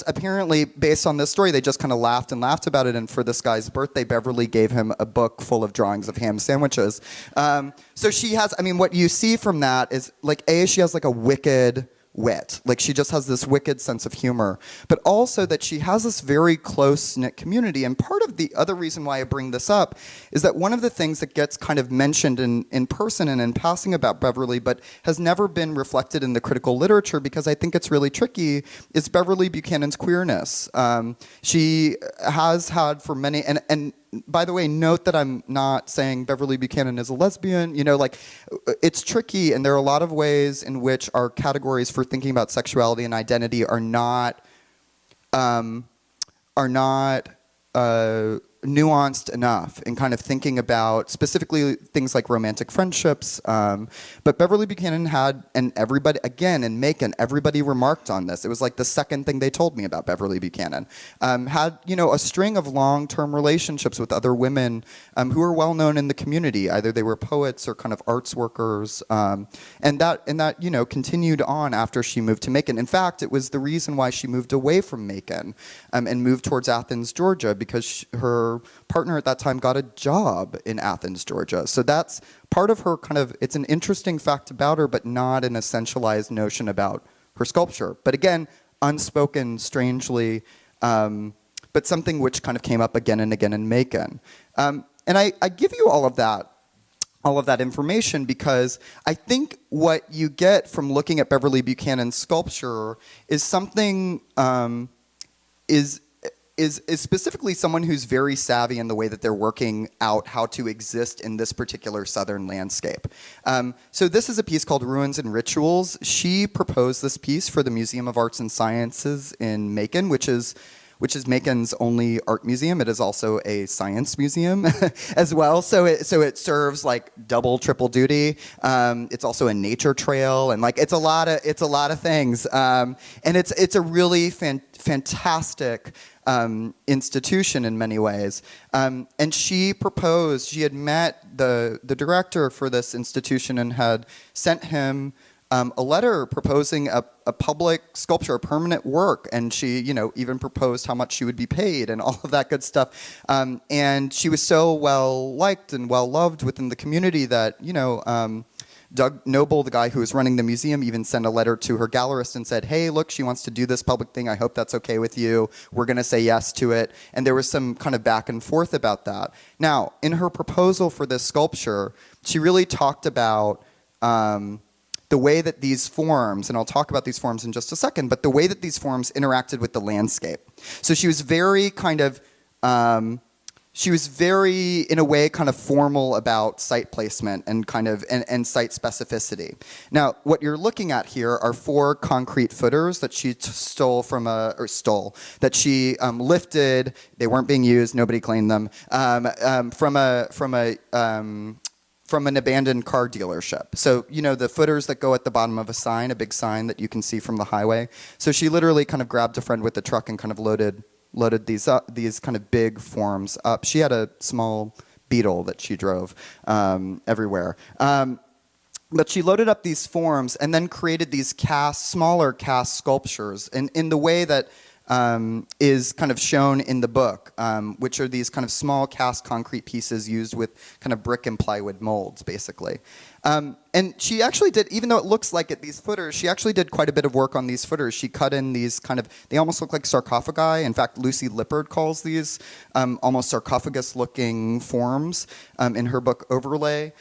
apparently, based on this story, they just kind of laughed and laughed about it. And for this guy's birthday, Beverly gave him a book full of drawings of ham sandwiches. So she has, what you see from that is, like, she has like a wicked wit. Like, she just has this wicked sense of humor, but also that she has this very close-knit community. And part of the other reason why I bring this up is that one of the things that gets kind of mentioned in person and in passing about Beverly, but has never been reflected in the critical literature, because I think it's really tricky, is Beverly Buchanan's queerness. She has had for many, and by the way, note that I'm not saying Beverly Buchanan is a lesbian. It's tricky, and there are a lot of ways in which our categories for thinking about sexuality and identity are not nuanced enough in kind of thinking about specifically things like romantic friendships. But Beverly Buchanan had, and everybody, again, in Macon, everybody remarked on this. It was like the second thing they told me about Beverly Buchanan. Had, a string of long-term relationships with other women who were well-known in the community. Either they were poets or kind of arts workers. And that continued on after she moved to Macon. In fact, it was the reason why she moved away from Macon and moved towards Athens, Georgia, because her partner at that time got a job in Athens, Georgia. So that's part of her kind of, it's an interesting fact about her, but not an essentialized notion about her sculpture. But again, unspoken, strangely, but something which kind of came up again and again in Macon. And I give you all of that information because I think what you get from looking at Beverly Buchanan's sculpture is something, is specifically someone who's very savvy in the way that they're working out how to exist in this particular southern landscape. So this is a piece called Ruins and Rituals. She proposed this piece for the Museum of Arts and Sciences in Macon, which is Macon's only art museum. It is also a science museum as well. So it serves like double, triple duty. It's also a nature trail, and like it's a lot of things. And it's a really fantastic institution in many ways. And she had met the director for this institution and had sent him a letter proposing a public sculpture, a permanent work, and she, even proposed how much she would be paid and all of that good stuff. And she was so well liked and well loved within the community that, Doug Noble, the guy who was running the museum, even sent a letter to her gallerist and said, hey, look, she wants to do this public thing. I hope that's okay with you. We're going to say yes to it. And there was some kind of back and forth about that. Now, in her proposal for this sculpture, she really talked about the way that these forms, and I'll talk about these forms in just a second, but the way that these forms interacted with the landscape. So she was very kind of, in a way, kind of formal about site placement and kind of, and site specificity. Now, what you're looking at here are 4 concrete footers that she lifted. They weren't being used. Nobody claimed them. From an abandoned car dealership. So, the footers that go at the bottom of a sign, a big sign that you can see from the highway. So she literally kind of grabbed a friend with the truck and kind of loaded these kind of big forms up. She had a small Beetle that she drove everywhere. But she loaded up these forms and then created these smaller cast sculptures in the way that is kind of shown in the book, which are these kind of small cast concrete pieces used with kind of brick and plywood molds, basically. And she actually did, even though it looks like it, these footers, she actually did quite a bit of work on these footers. She cut in these kind of, they almost look like sarcophagi. In fact, Lucy Lippard calls these almost sarcophagus-looking forms in her book Overlay.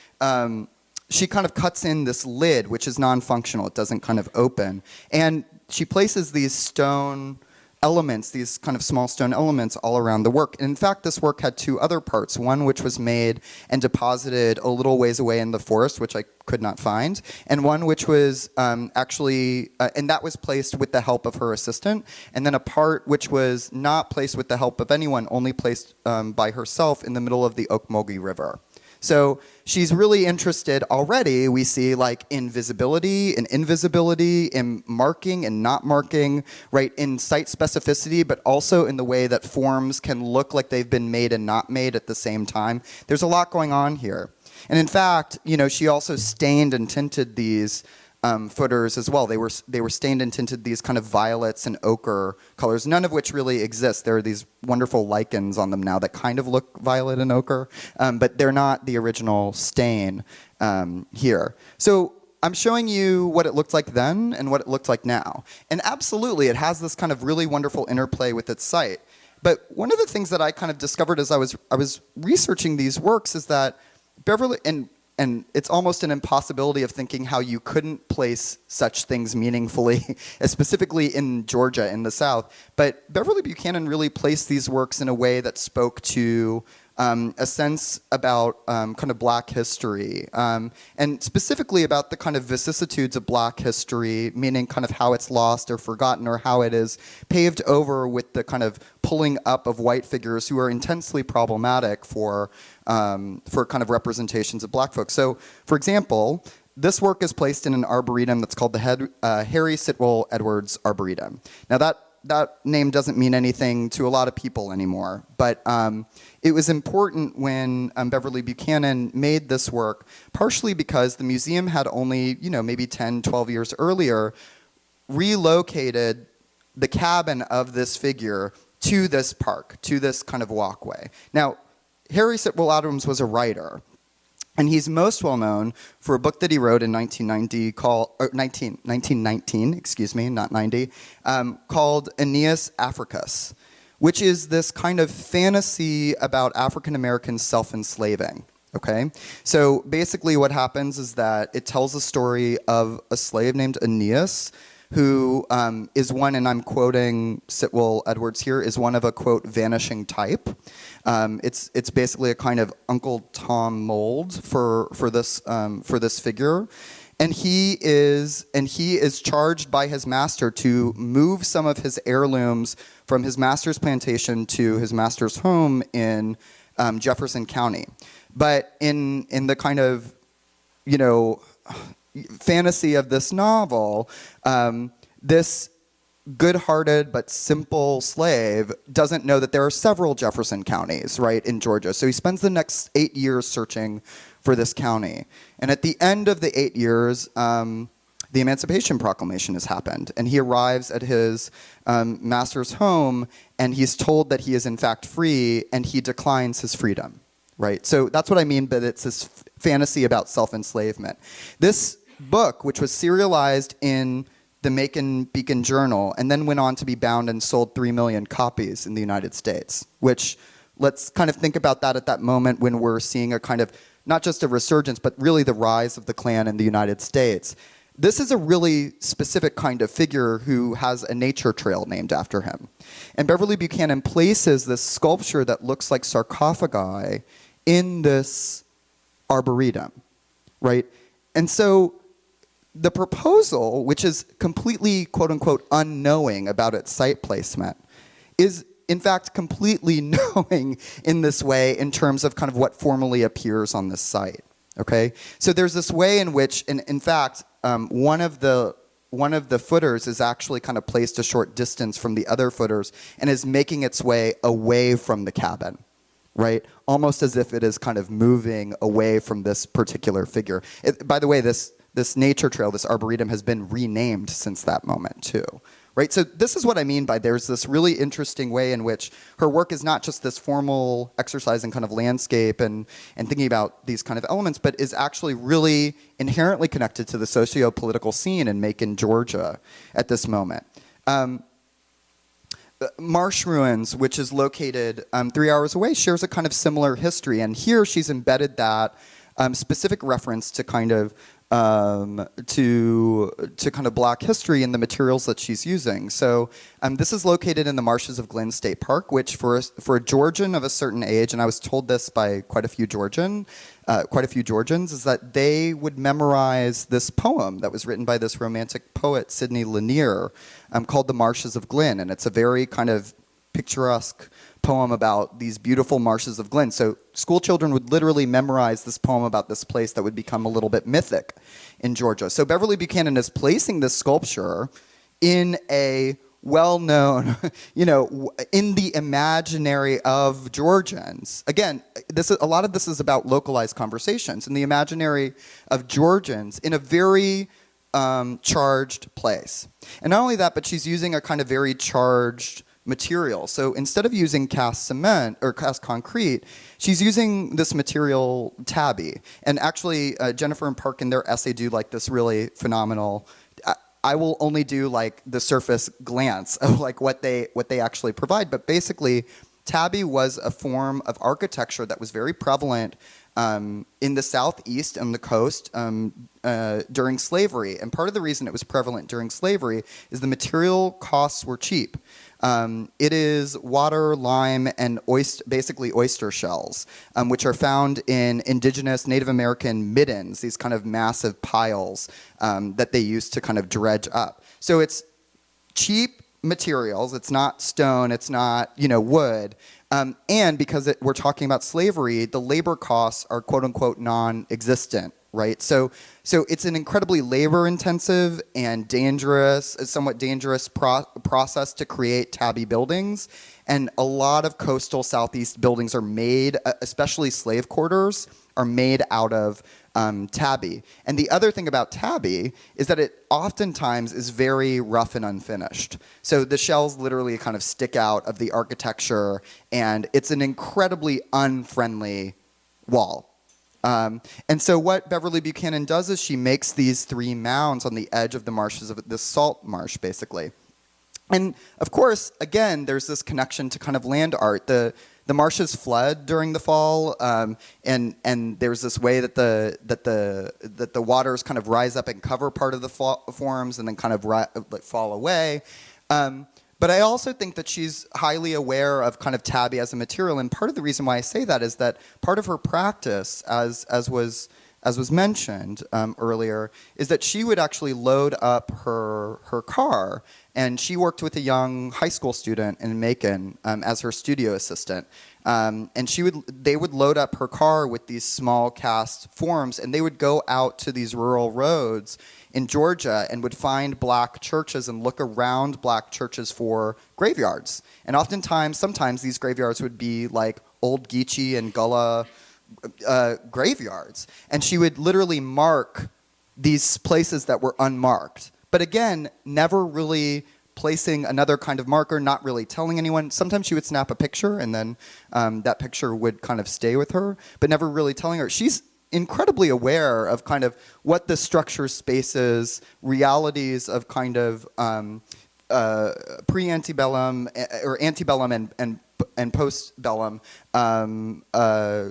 She kind of cuts in this lid, which is non-functional. It doesn't kind of open. And she places these stone elements, these kind of small stone elements all around the work. And in fact, this work had 2 other parts, one which was made and deposited a little ways away in the forest, which I could not find, and one which was and that was placed with the help of her assistant, and then a part which was not placed with the help of anyone, only placed by herself in the middle of the Okmulgee River. So she's really interested already, we see, like, in visibility and invisibility, in marking and not marking, right, in site specificity, but also in the way that forms can look like they've been made and not made at the same time. There's a lot going on here. And in fact, you know, she also stained and tinted these footers as well. They were stained and tinted these kind of violets and ochre colors, none of which really exist. There are these wonderful lichens on them now that kind of look violet and ochre, but they're not the original stain here. So I'm showing you what it looked like then and what it looked like now. And absolutely, it has this kind of really wonderful interplay with its site. But one of the things that I kind of discovered as I was researching these works is that Beverly, and it's almost an impossibility of thinking how you couldn't place such things meaningfully, specifically in Georgia, in the South. But Beverly Buchanan really placed these works in a way that spoke to a sense about kind of black history, and specifically about the kind of vicissitudes of black history, meaning kind of how it's lost or forgotten, or how it is paved over with the kind of pulling up of white figures who are intensely problematic for kind of representations of black folks. So, for example, this work is placed in an arboretum that's called the Harry Sitwell Edwards Arboretum. Now that name doesn't mean anything to a lot of people anymore, but it was important when Beverly Buchanan made this work, partially because the museum had only, you know, maybe 10, 12 years earlier relocated the cabin of this figure to this park, to this kind of walkway. Now, Harry Sitwell Adams was a writer, and he's most well known for a book that he wrote in 1919, excuse me, not 90, called Aeneas Africus, which is this kind of fantasy about African American self-enslaving. Okay, so basically what happens is that it tells a story of a slave named Aeneas, who is one, and I'm quoting Sitwell Edwards here, is one of a, quote, vanishing type. It's basically a kind of Uncle Tom mold for this figure. And he is charged by his master to move some of his heirlooms from his master's plantation to his master's home in Jefferson County. But in the kind of, you know, fantasy of this novel, this good-hearted but simple slave doesn't know that there are several Jefferson counties, right, in Georgia. So he spends the next 8 years searching for this county. And at the end of the 8 years, the Emancipation Proclamation has happened. And he arrives at his master's home, and he's told that he is in fact free, and he declines his freedom, right? So that's what I mean, but it's this fantasy about self-enslavement. This book, which was serialized in the Macon Beacon Journal, and then went on to be bound and sold 3 million copies in the United States, which, let's kind of think about that at that moment when we're seeing a kind of, not just a resurgence, but really the rise of the Klan in the United States. This is a really specific kind of figure who has a nature trail named after him. And Beverly Buchanan places this sculpture that looks like sarcophagi in this arboretum, right? And so the proposal, which is completely, quote unquote, unknowing about its site placement, is in fact completely knowing in this way in terms of kind of what formally appears on this site. Okay, so there's this way in which, in fact, one of the footers is actually kind of placed a short distance from the other footers and is making its way away from the cabin, right? Almost as if it is kind of moving away from this particular figure. By the way, this nature trail, this arboretum, has been renamed since that moment too, right? So this is what I mean by there's this really interesting way in which her work is not just this formal exercise in kind of landscape and thinking about these kind of elements, but is actually really inherently connected to the socio-political scene in Macon, Georgia at this moment. Marsh Ruins, which is located 3 hours away, shares a kind of similar history. And here she's embedded that specific reference to kind of black history in the materials that she's using. So this is located in the marshes of Glen State Park, which for a Georgian of a certain age, and I was told this by quite a few Georgians, is that they would memorize this poem that was written by this romantic poet, Sidney Lanier, called The Marshes of Glen. And it's a very kind of picturesque poem about these beautiful marshes of Glen. So school children would literally memorize this poem about this place that would become a little bit mythic in Georgia. So Beverly Buchanan is placing this sculpture in a well-known, in the imaginary of Georgians. Again, a lot of this is about localized conversations. In the imaginary of Georgians in a very charged place. And not only that, but she's using a kind of very charged material. So instead of using cast cement or cast concrete, she's using this material tabby. And actually, Jennifer and Park in their essay do like this really phenomenal. I will only do like the surface glance of like what they actually provide. But basically, tabby was a form of architecture that was very prevalent in the Southeast and the coast during slavery. And part of the reason it was prevalent during slavery is the material costs were cheap. It is water, lime, and basically oyster shells, which are found in indigenous Native American middens, these kind of massive piles that they used to kind of dredge up. So it's cheap materials. It's not stone. It's not, wood. And because we're talking about slavery, the labor costs are quote-unquote non-existent. Right, so it's an incredibly labor-intensive and somewhat dangerous process to create tabby buildings, and a lot of coastal Southeast buildings are made, especially slave quarters, are made out of tabby. And the other thing about tabby is that it oftentimes is very rough and unfinished. So the shells literally kind of stick out of the architecture, and it's an incredibly unfriendly wall. And so what Beverly Buchanan does is she makes these 3 mounds on the edge of the marshes of this salt marsh, basically. And of course, again, there's this connection to kind of land art. The marshes flood during the fall, and there's this way that the waters kind of rise up and cover part of the forms, and then kind of fall away. But I also think that she's highly aware of kind of tabby as a material, and part of the reason why I say that is that part of her practice, as was mentioned earlier, is that she would actually load up her car, and she worked with a young high school student in Macon as her studio assistant. And they would load up her car with these small cast forms, and they would go out to these rural roads in Georgia and would find black churches and look around black churches for graveyards. And sometimes these graveyards would be like Old Geechee and Gullah graveyards. And she would literally mark these places that were unmarked. But again, never really placing another kind of marker, not really telling anyone. Sometimes she would snap a picture, and then that picture would kind of stay with her, but never really telling her. She's incredibly aware of kind of what the structure spaces, realities of kind of pre-antebellum or antebellum and post-bellum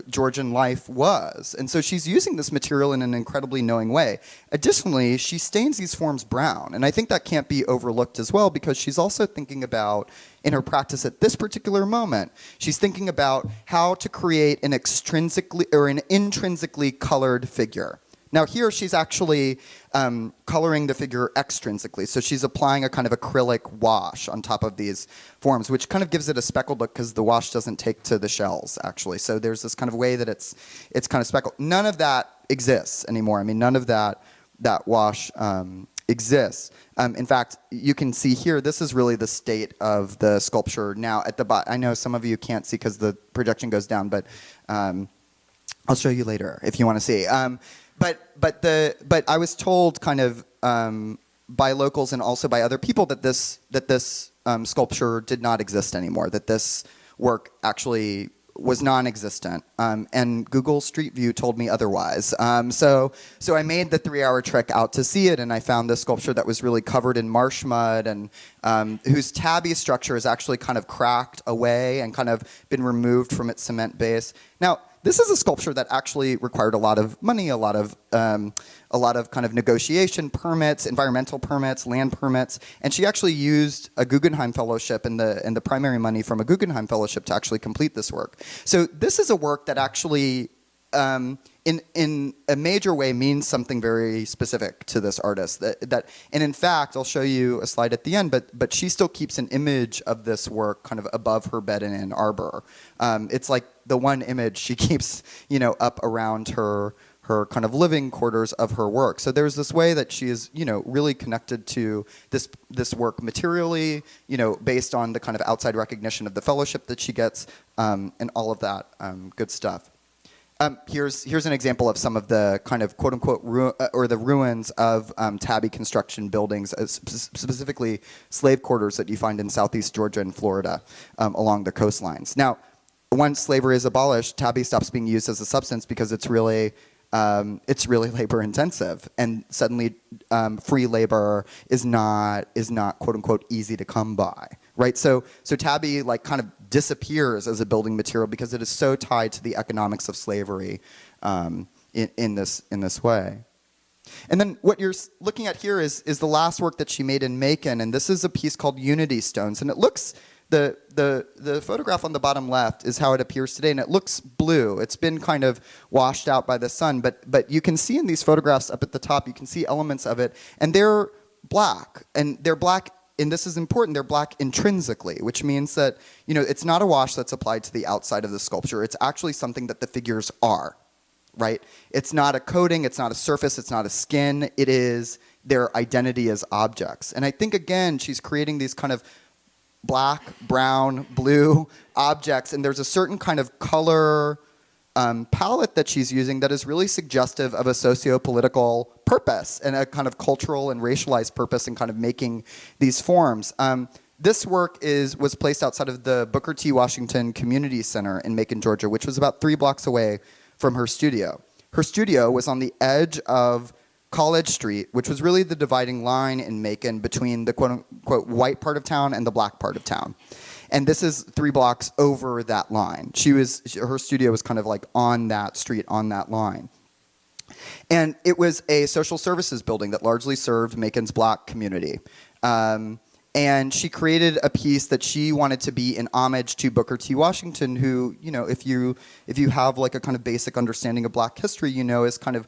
Georgian life was. And so she's using this material in an incredibly knowing way. Additionally, she stains these forms brown. And I think that can't be overlooked as well, because she's also thinking about, in her practice at this particular moment, she's thinking about how to create an intrinsically colored figure. Now here she's actually coloring the figure extrinsically. So she's applying a kind of acrylic wash on top of these forms, which kind of gives it a speckled look because the wash doesn't take to the shells, actually. So there's this kind of way that it's kind of speckled. None of that exists anymore. I mean, none of that wash exists. In fact, you can see here, this is really the state of the sculpture now at the bottom. I know some of you can't see because the projection goes down, but I'll show you later if you want to see. But I was told kind of by locals and also by other people that this sculpture did not exist anymore, that this work actually was non-existent, and Google Street View told me otherwise. So I made the 3-hour trek out to see it, and I found this sculpture that was really covered in marsh mud, and whose tabby structure is actually kind of cracked away and kind of been removed from its cement base. Now, this is a sculpture that actually required a lot of money, a lot of kind of negotiation, permits, environmental permits, land permits, and she actually used a Guggenheim Fellowship and the primary money from a Guggenheim Fellowship to actually complete this work. So this is a work that actually in a major way means something very specific to this artist. And in fact, I'll show you a slide at the end, but she still keeps an image of this work kind of above her bed in Ann Arbor. It's like the one image she keeps, up around her kind of living quarters of her work. So there's this way that she is, really connected to this work materially, based on the kind of outside recognition of the fellowship that she gets, and all of that good stuff. Here's an example of some of the kind of quote unquote or the ruins of tabby construction buildings, specifically slave quarters that you find in southeast Georgia and Florida along the coastlines. Now, once slavery is abolished, tabby stops being used as a substance because it's really labor intensive, and suddenly free labor is not quote unquote easy to come by, right? So tabby kind of disappears as a building material because it is so tied to the economics of slavery in this way. And then what you're looking at here is the last work that she made in Macon, and this is a piece called Unity Stones, and it looks. The photograph on the bottom left is how it appears today, and it looks blue. It's been kind of washed out by the sun, but you can see in these photographs up at the top, you can see elements of it, and they're black, and this is important, they're black intrinsically, which means that it's not a wash that's applied to the outside of the sculpture. It's actually something that the figures are, right? It's not a coating, it's not a surface, it's not a skin. It is their identity as objects. And I think again, she's creating these kind of black, brown, blue objects, and there's a certain kind of color palette that she's using that is really suggestive of a socio-political purpose and a kind of cultural and racialized purpose in kind of making these forms. This work was placed outside of the Booker T. Washington Community Center in Macon, Georgia, which was about 3 blocks away from her studio. Her studio was on the edge of College Street, which was really the dividing line in Macon between the quote-unquote white part of town and the black part of town. And this is 3 blocks over that line. Her studio was kind of like on that street, on that line. And it was a social services building that largely served Macon's black community. And she created a piece that she wanted to be an homage to Booker T. Washington, who, if you have like a kind of basic understanding of black history, is kind of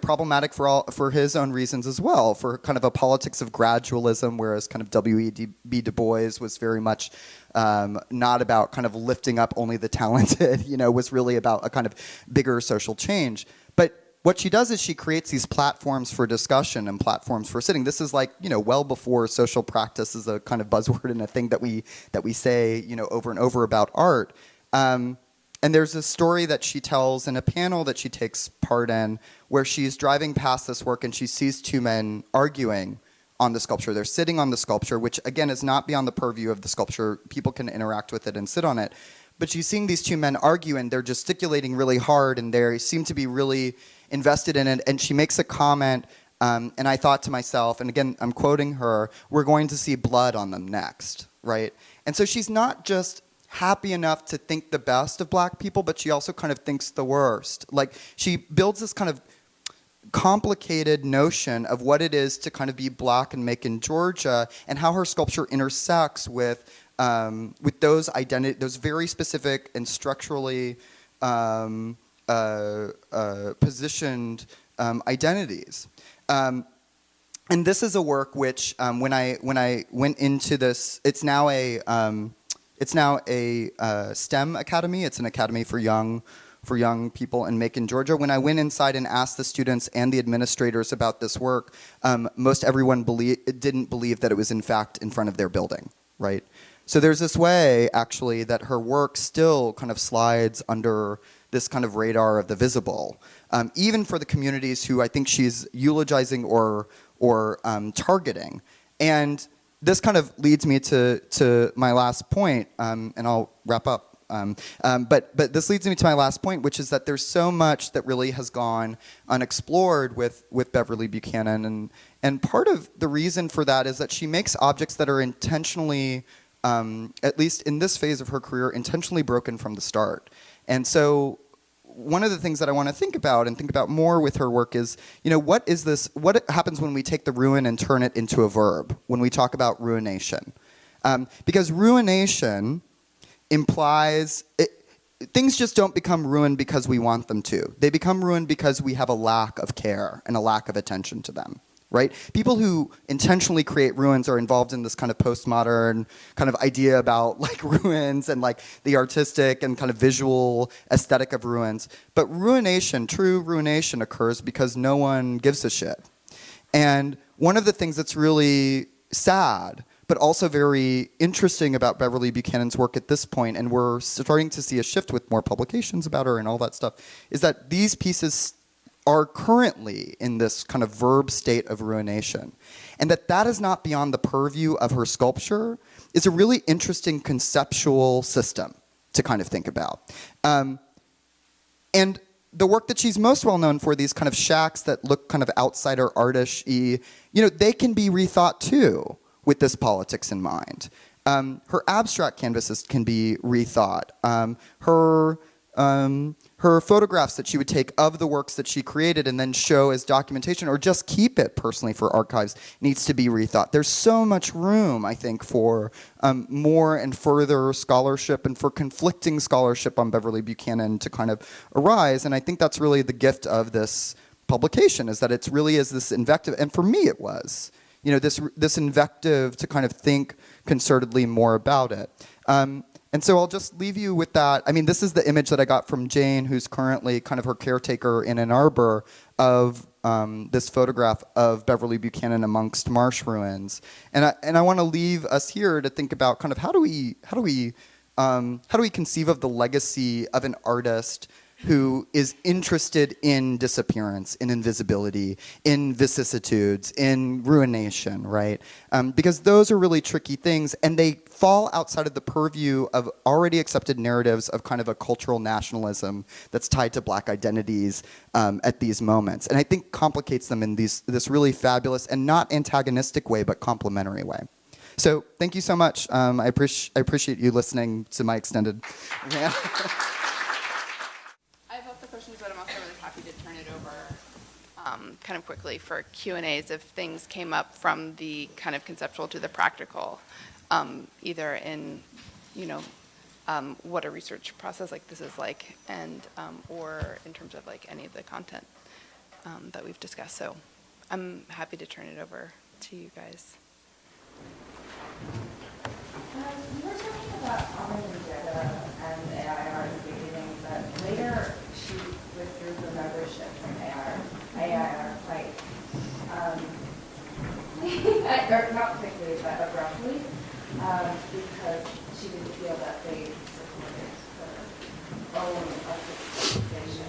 problematic for his own reasons as well, for kind of a politics of gradualism, whereas kind of W.E.B. Du Bois was very much not about kind of lifting up only the talented, was really about a kind of bigger social change. But what she does is she creates these platforms for discussion and platforms for sitting. This is well before social practice is a kind of buzzword and a thing that we say, over and over about art. And there's a story that she tells in a panel that she takes part in where she's driving past this work and she sees 2 men arguing on the sculpture. They're sitting on the sculpture, which again is not beyond the purview of the sculpture. People can interact with it and sit on it. But she's seeing these 2 men argue and they're gesticulating really hard and they seem to be really invested in it. And she makes a comment, and I thought to myself, and again, I'm quoting her, we're going to see blood on them next, right? And so she's not just happy enough to think the best of black people, but she also kind of thinks the worst. She builds this kind of complicated notion of what it is to kind of be black in Macon, Georgia, and how her sculpture intersects with those those very specific and structurally positioned identities. And this is a work which, when I went into this, it's now a STEM academy. It's an academy for young people in Macon, Georgia. When I went inside and asked the students and the administrators about this work, most everyone didn't believe that it was in fact in front of their building, right? So there's this way, actually, that her work still kind of slides under this kind of radar of the visible, even for the communities who I think she's eulogizing or targeting. And this kind of leads me to my last point, and I'll wrap up. But this leads me to my last point, which is that there's so much that really has gone unexplored with Beverly Buchanan, and part of the reason for that is that she makes objects that are intentionally, at least in this phase of her career, intentionally broken from the start. And so one of the things that I want to think about more with her work is, what happens when we take the ruin and turn it into a verb, when we talk about ruination? Because ruination implies, things just don't become ruined because we want them to. They become ruined because we have a lack of care and a lack of attention to them, right? People who intentionally create ruins are involved in this kind of postmodern kind of idea about like ruins and like the artistic and kind of visual aesthetic of ruins. But ruination, true ruination, occurs because no one gives a shit. And one of the things that's really sad but also very interesting about Beverly Buchanan's work at this point, and we're starting to see a shift with more publications about her and all that stuff, is that these pieces are currently in this kind of verb state of ruination. And that is not beyond the purview of her sculpture is a really interesting conceptual system to kind of think about. And the work that she's most well known for, these kind of shacks that look kind of outsider artish-y, they can be rethought too, with this politics in mind. Her abstract canvases can be rethought. Her photographs that she would take of the works that she created and then show as documentation, or just keep it personally for archives, needs to be rethought. There's so much room, I think, for more and further scholarship and for conflicting scholarship on Beverly Buchanan to kind of arise. And I think that's really the gift of this publication, is that it really is this invective, and for me it was, this invective to kind of think concertedly more about it. And so I'll just leave you with that. I mean, this is the image that I got from Jane, who's currently kind of her caretaker in Ann Arbor, of this photograph of Beverly Buchanan amongst marsh ruins. And I want to leave us here to think about kind of how do we conceive of the legacy of an artist who is interested in disappearance, in invisibility, in vicissitudes, in ruination, right? Because those are really tricky things, and they fall outside of the purview of already accepted narratives of kind of a cultural nationalism that's tied to black identities at these moments. And I think complicates them in this really fabulous and not antagonistic way, but complementary way. So thank you so much. I appreciate you listening to my extended... But I'm also really happy to turn it over kind of quickly for Q&As if things came up from the kind of conceptual to the practical, either in, what a research process like this is like, and or in terms of like any of the content that we've discussed. So I'm happy to turn it over to you guys. You were talking about Diedra and AIR in the beginning, but later she withdrew her membership from AIR quite, or not quickly, but abruptly, because she didn't feel that they supported her own participation,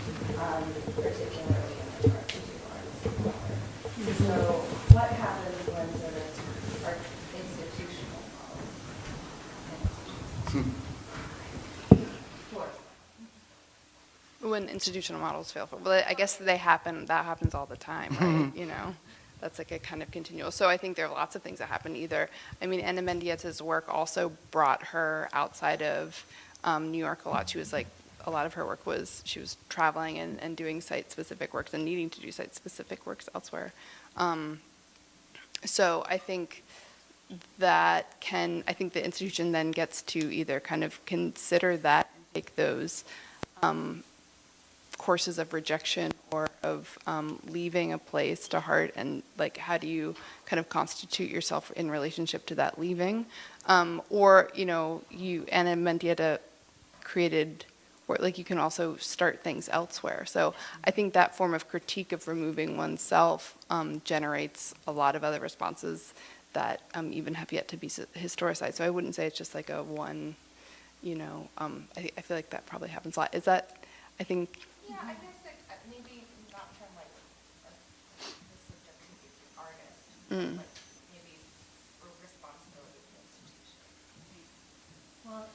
particularly in the particular arts. So what happens when sort of our institutional models When institutional models fail, well, I guess that happens all the time, right? That's like a kind of continual. So I think there are lots of things that happen either. I mean, Ana Mendieta's work also brought her outside of New York a lot. She was like, a lot of her work was, she was traveling and doing site-specific works and needing to do site-specific works elsewhere. So I think I think the institution then gets to either kind of consider that and take those courses of rejection or of leaving a place to heart, and like how do you kind of constitute yourself in relationship to that leaving, or Ana Mendieta created, or like you can also start things elsewhere. So I think that form of critique of removing oneself generates a lot of other responses that even have yet to be historicized. So I wouldn't say it's just like a one, I feel like that probably happens a lot. Is that, I think... Yeah, I guess maybe not from like the subjectivity of the artist, but like maybe a responsibility of the institution. Well,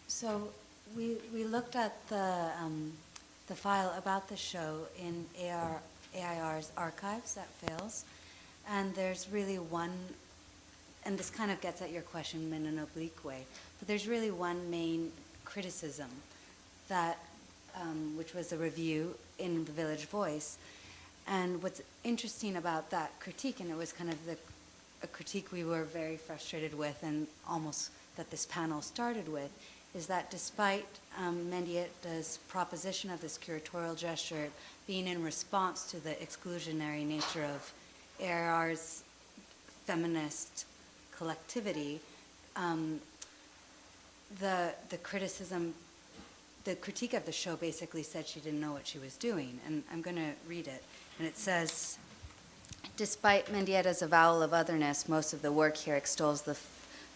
so we looked at the file about the show in AIR's archives at Fails, and there's really one, and this kind of gets at your question in an oblique way, but there's really one main criticism that which was a review in the Village Voice. And what's interesting about that critique, and it was kind of a critique we were very frustrated with and almost that this panel started with, is that despite Mendietta's proposition of this curatorial gesture being in response to the exclusionary nature of AR's feminist collectivity, the criticism, the critique of the show basically said she didn't know what she was doing, and I'm going to read it. And it says, despite Mendietta's avowal of otherness, most of the work here extols the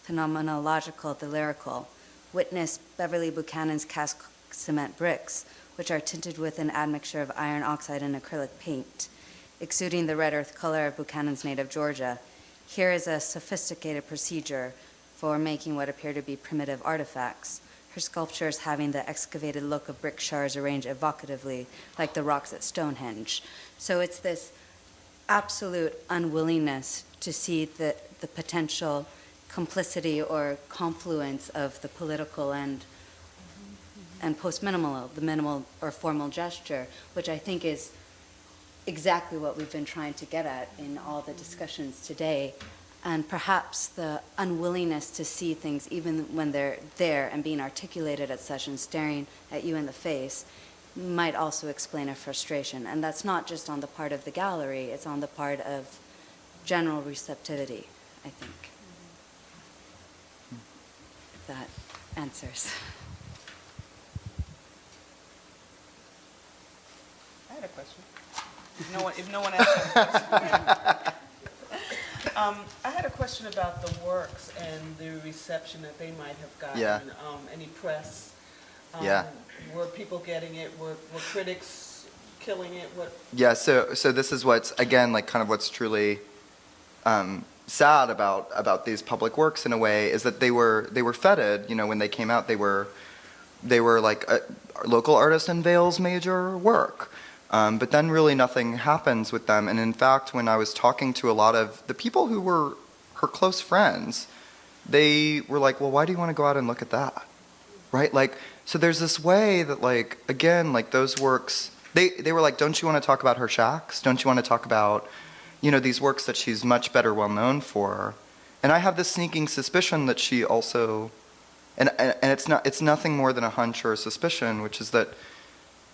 phenomenological, the lyrical. Witness Beverly Buchanan's cast cement bricks, which are tinted with an admixture of iron oxide and acrylic paint, exuding the red earth color of Buchanan's native Georgia. Here is a sophisticated procedure for making what appear to be primitive artifacts. Her sculptures having the excavated look of brick shards arranged evocatively like the rocks at Stonehenge. So it's this absolute unwillingness to see the potential complicity or confluence of the political and post-minimal, the minimal or formal gesture, which I think is exactly what we've been trying to get at in all the discussions today. And perhaps the unwillingness to see things even when they're there and being articulated at sessions, staring at you in the face, might also explain a frustration. And that's not just on the part of the gallery, it's on the part of general receptivity, I think. If that answers. I had a question. If no one else has a question. I had a question about the works and the reception that they might have gotten. Yeah. Any press? Yeah. Were people getting it? Were critics killing it? What? Yeah, so this is what's, again, like kind of what's truly sad about these public works in a way, is that they were feted, when they came out, they were like a local artist unveils major work. But then really nothing happens with them. And in fact, when I was talking to a lot of the people who were her close friends, they were like, well, why do you want to go out and look at that? Right? Like, so there's this way that, like, again, like those works, they were like, don't you want to talk about her shacks? Don't you want to talk about, these works that she's much better well known for? And I have this sneaking suspicion that she also, and it's nothing more than a hunch or a suspicion, which is that,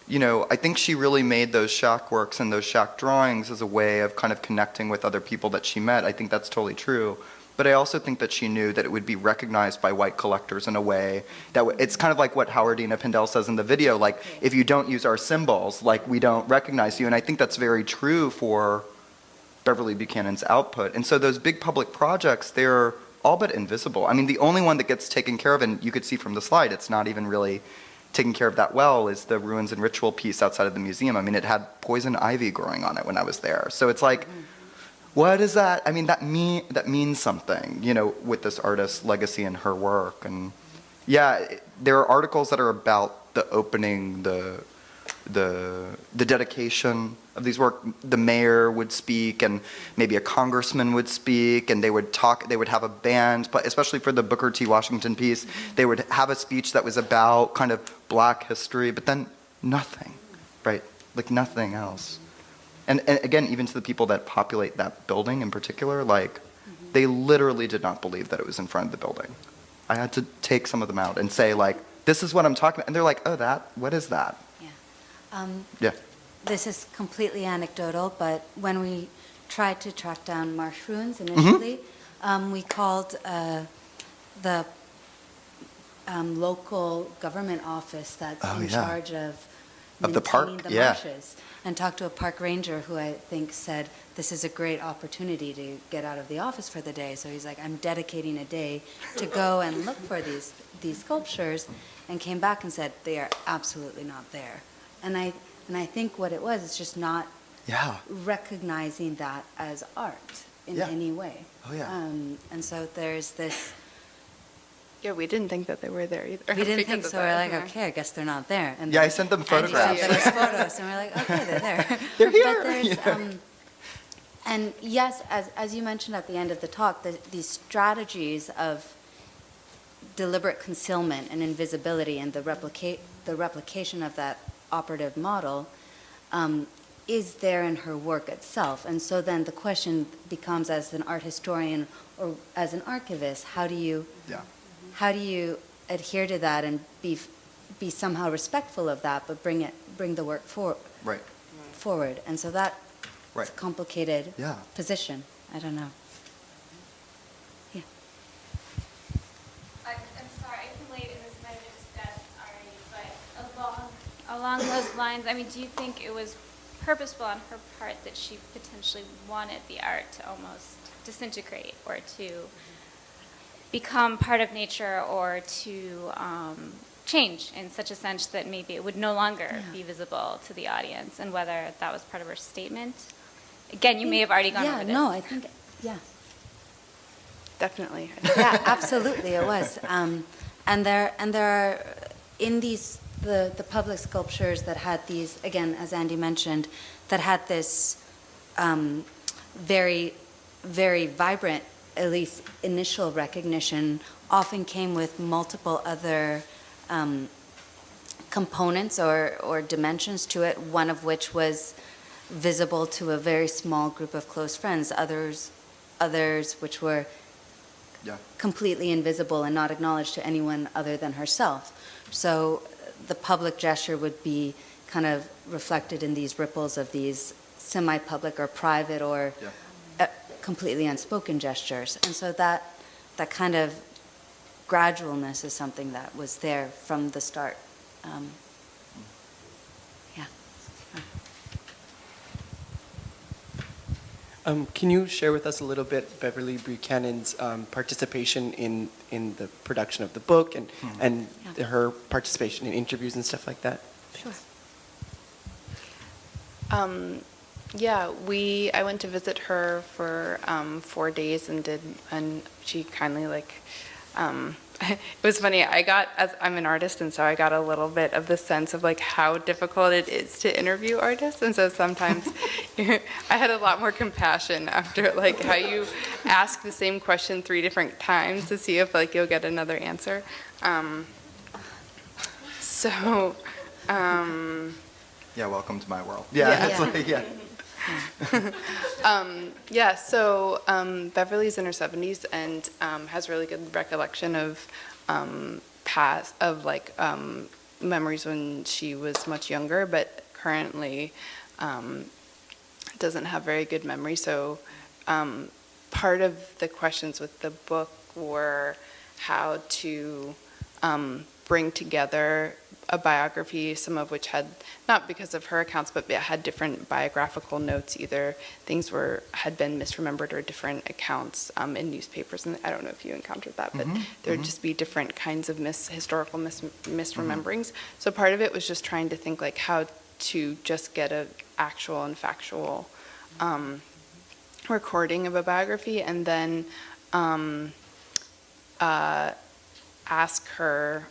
I think she really made those shack works and those shack drawings as a way of kind of connecting with other people that she met. I think that's totally true. But I also think that she knew that it would be recognized by white collectors in a way that it's kind of like what Howardena Pindell says in the video, like, if you don't use our symbols, like, we don't recognize you. And I think that's very true for Beverly Buchanan's output. And so those big public projects, they're all but invisible. I mean, the only one that gets taken care of, and you could see from the slide, it's not even really taken care of that well, is the Ruins and Ritual piece outside of the museum. I mean, it had poison ivy growing on it when I was there. So it's like, what is that? I mean, that means something, with this artist's legacy and her work. And yeah, there are articles that are about the opening, the dedication of these work. The mayor would speak, and maybe a congressman would speak, and they would talk. They would have a band, but especially for the Booker T. Washington piece, they would have a speech that was about kind of Black history, but then nothing, right? Like nothing else. And again, even to the people that populate that building in particular, like, they literally did not believe that it was in front of the building. I had to take some of them out and say, like, this is what I'm talking about. And they're like, oh, what is that? Yeah. Yeah. This is completely anecdotal, but when we tried to track down marsh ruins initially, we called the local government office that's in charge of the park, maintaining the marshes, and talked to a park ranger who I think said, this is a great opportunity to get out of the office for the day. So he's like, I'm dedicating a day to go and look for these sculptures, and came back and said, they are absolutely not there. And I think what it was is just not recognizing that as art in any way. Oh, yeah. And so there's this... Yeah, we didn't think that they were there either. We didn't think so. We're like, okay, I guess they're not there. And I sent them photographs. Andy sent us photos, and we're like, okay, they're there. They're here. But there's, and yes, as you mentioned at the end of the talk, these strategies of deliberate concealment and invisibility and the replication of that operative model is there in her work itself. And so then the question becomes, as an art historian or as an archivist, how do you adhere to that and be somehow respectful of that, but bring the work Right. forward. And so that's Right. a complicated Yeah. position. I don't know. Yeah. I'm sorry, I can late and this might have been discussed already, but along those lines, I mean, do you think it was purposeful on her part that she potentially wanted the art to almost disintegrate or to become part of nature or to change in such a sense that maybe it would no longer be visible to the audience, and whether that was part of her statement? Again, you may have already gone over this. No, I think, yeah. Definitely. Yeah, absolutely, it was. And there are, in these, the public sculptures that had these, again, as Andy mentioned, that had this very, very vibrant, at least initial recognition, often came with multiple other components or dimensions to it, one of which was visible to a very small group of close friends, others which were completely invisible and not acknowledged to anyone other than herself. So the public gesture would be kind of reflected in these ripples of these semi-public or private or completely unspoken gestures. And so that kind of gradualness is something that was there from the start. Can you share with us a little bit Beverly Buchanan's participation in the production of the book and her participation in interviews and stuff like that? Sure. I went to visit her for 4 days and she kindly it was funny, I'm an artist, and so I got a little bit of the sense of how difficult it is to interview artists, and so sometimes I had a lot more compassion after how you ask the same question 3 different times to see if you'll get another answer. Welcome to my world. So Beverly's in her 70s and has really good recollection of memories when she was much younger, but currently doesn't have very good memory. So part of the questions with the book were how to bring together a biography, some of which had, not because of her accounts, but it had different biographical notes, either things had been misremembered or different accounts in newspapers. And I don't know if you encountered that, but there would just be different kinds of historical misrememberings. So part of it was just trying to think how to just get an actual and factual recording of a biography, and then ask her.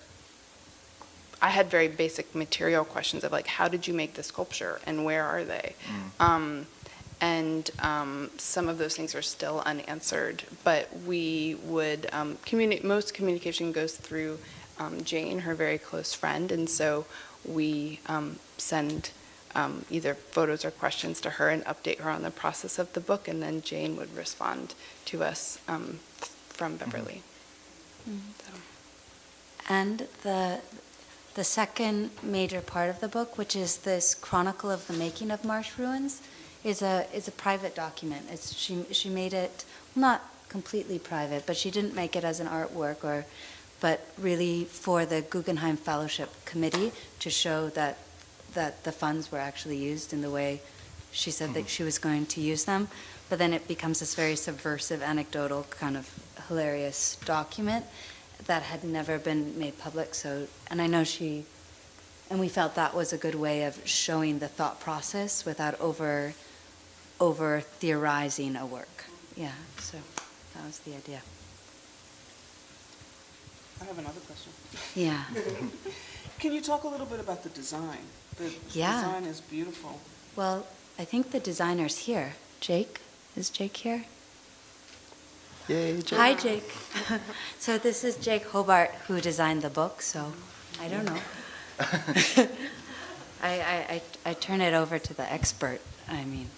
I had very basic material questions of how did you make the sculpture and where are they? And some of those things are still unanswered, but we would most communication goes through Jane, her very close friend, and so we send either photos or questions to her and update her on the process of the book, and then Jane would respond to us from Beverly. So. And the second major part of the book, which is this chronicle of the making of Marsh Ruins, is a private document. She made it not completely private, but she didn't make it as an artwork, but really for the Guggenheim Fellowship Committee to show that the funds were actually used in the way she said that she was going to use them. But then it becomes this very subversive, anecdotal, kind of hilarious document that had never been made public. So, and I know and we felt that was a good way of showing the thought process without over theorizing a work. Yeah, so that was the idea. I have another question. Yeah. Can you talk a little bit about the design? The design is beautiful. Well, I think the designer's here. Jake? Is Jake here? Yay, Jake. Hi, Jake. So this is Jake Hobart, who designed the book, so I don't know. I turn it over to the expert. I mean,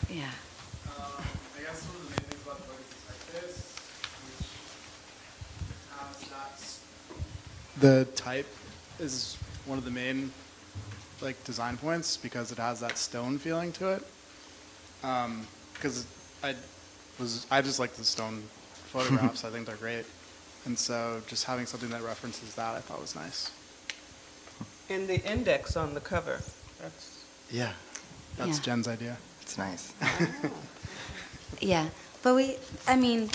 yeah. I guess one of the main things about the book is it's like this, which has that the type is one of the main like design points because it has that stone feeling to it. Because I just like the stone photographs. I think they're great, and so just having something that references that I thought was nice. And the index on the cover. That's Jen's idea. It's nice. Yeah, but I mean,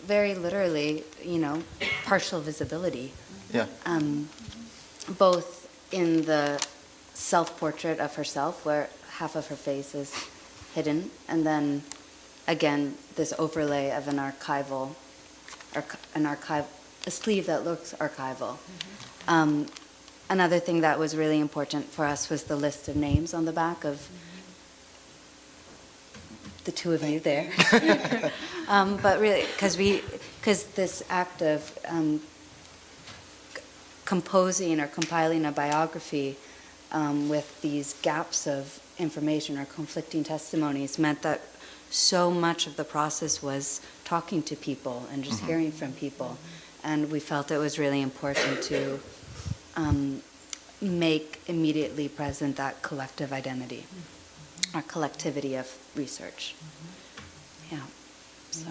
very literally, partial visibility. Yeah. Both in the self-portrait of herself, where half of her face is hidden, and then, again, this overlay of a sleeve that looks archival. Another thing that was really important for us was the list of names on the back of the two of you there. But really, because this act of composing or compiling a biography with these gaps of information or conflicting testimonies meant that so much of the process was talking to people and just hearing from people. And we felt it was really important to make immediately present that collective identity, or collectivity of research. Yeah, so.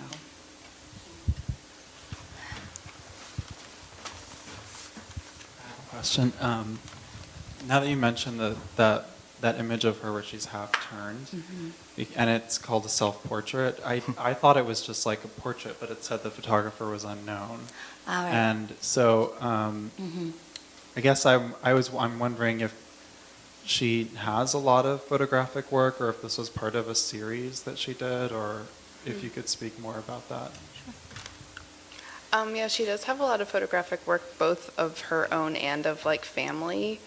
Question. Now that you mentioned that image of her where she's half turned, and it's called a self-portrait, I thought it was just like a portrait, but it said the photographer was unknown. All right. And so I guess I'm wondering if she has a lot of photographic work, or if this was part of a series that she did, or if you could speak more about that. Yeah, she does have a lot of photographic work, both of her own and of like family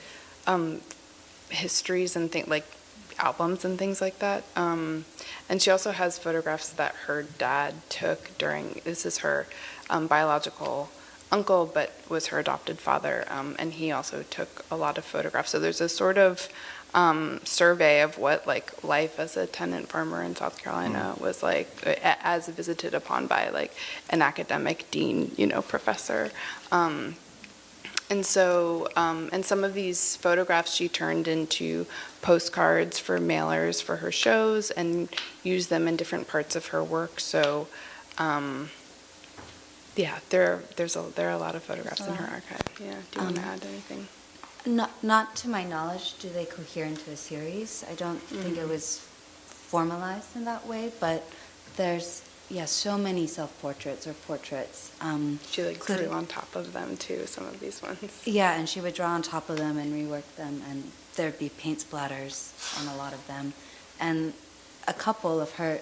histories and like albums and things like that. And she also has photographs that her dad took during, this is her biological uncle, but was her adopted father, and he also took a lot of photographs. So there's a sort of survey of what like life as a tenant farmer in South Carolina was like, as visited upon by like an academic dean, professor. And so, and some of these photographs she turned into postcards for mailers for her shows and used them in different parts of her work. So, yeah, there are a lot of photographs in her archive. Yeah, do you want to add anything? Not to my knowledge do they cohere into a series. I don't think it was formalized in that way, but there's, so many self-portraits or portraits. She like drew on top of them too, some of these ones. Yeah, and she would draw on top of them and rework them, and there'd be paint splatters on a lot of them. And a couple of her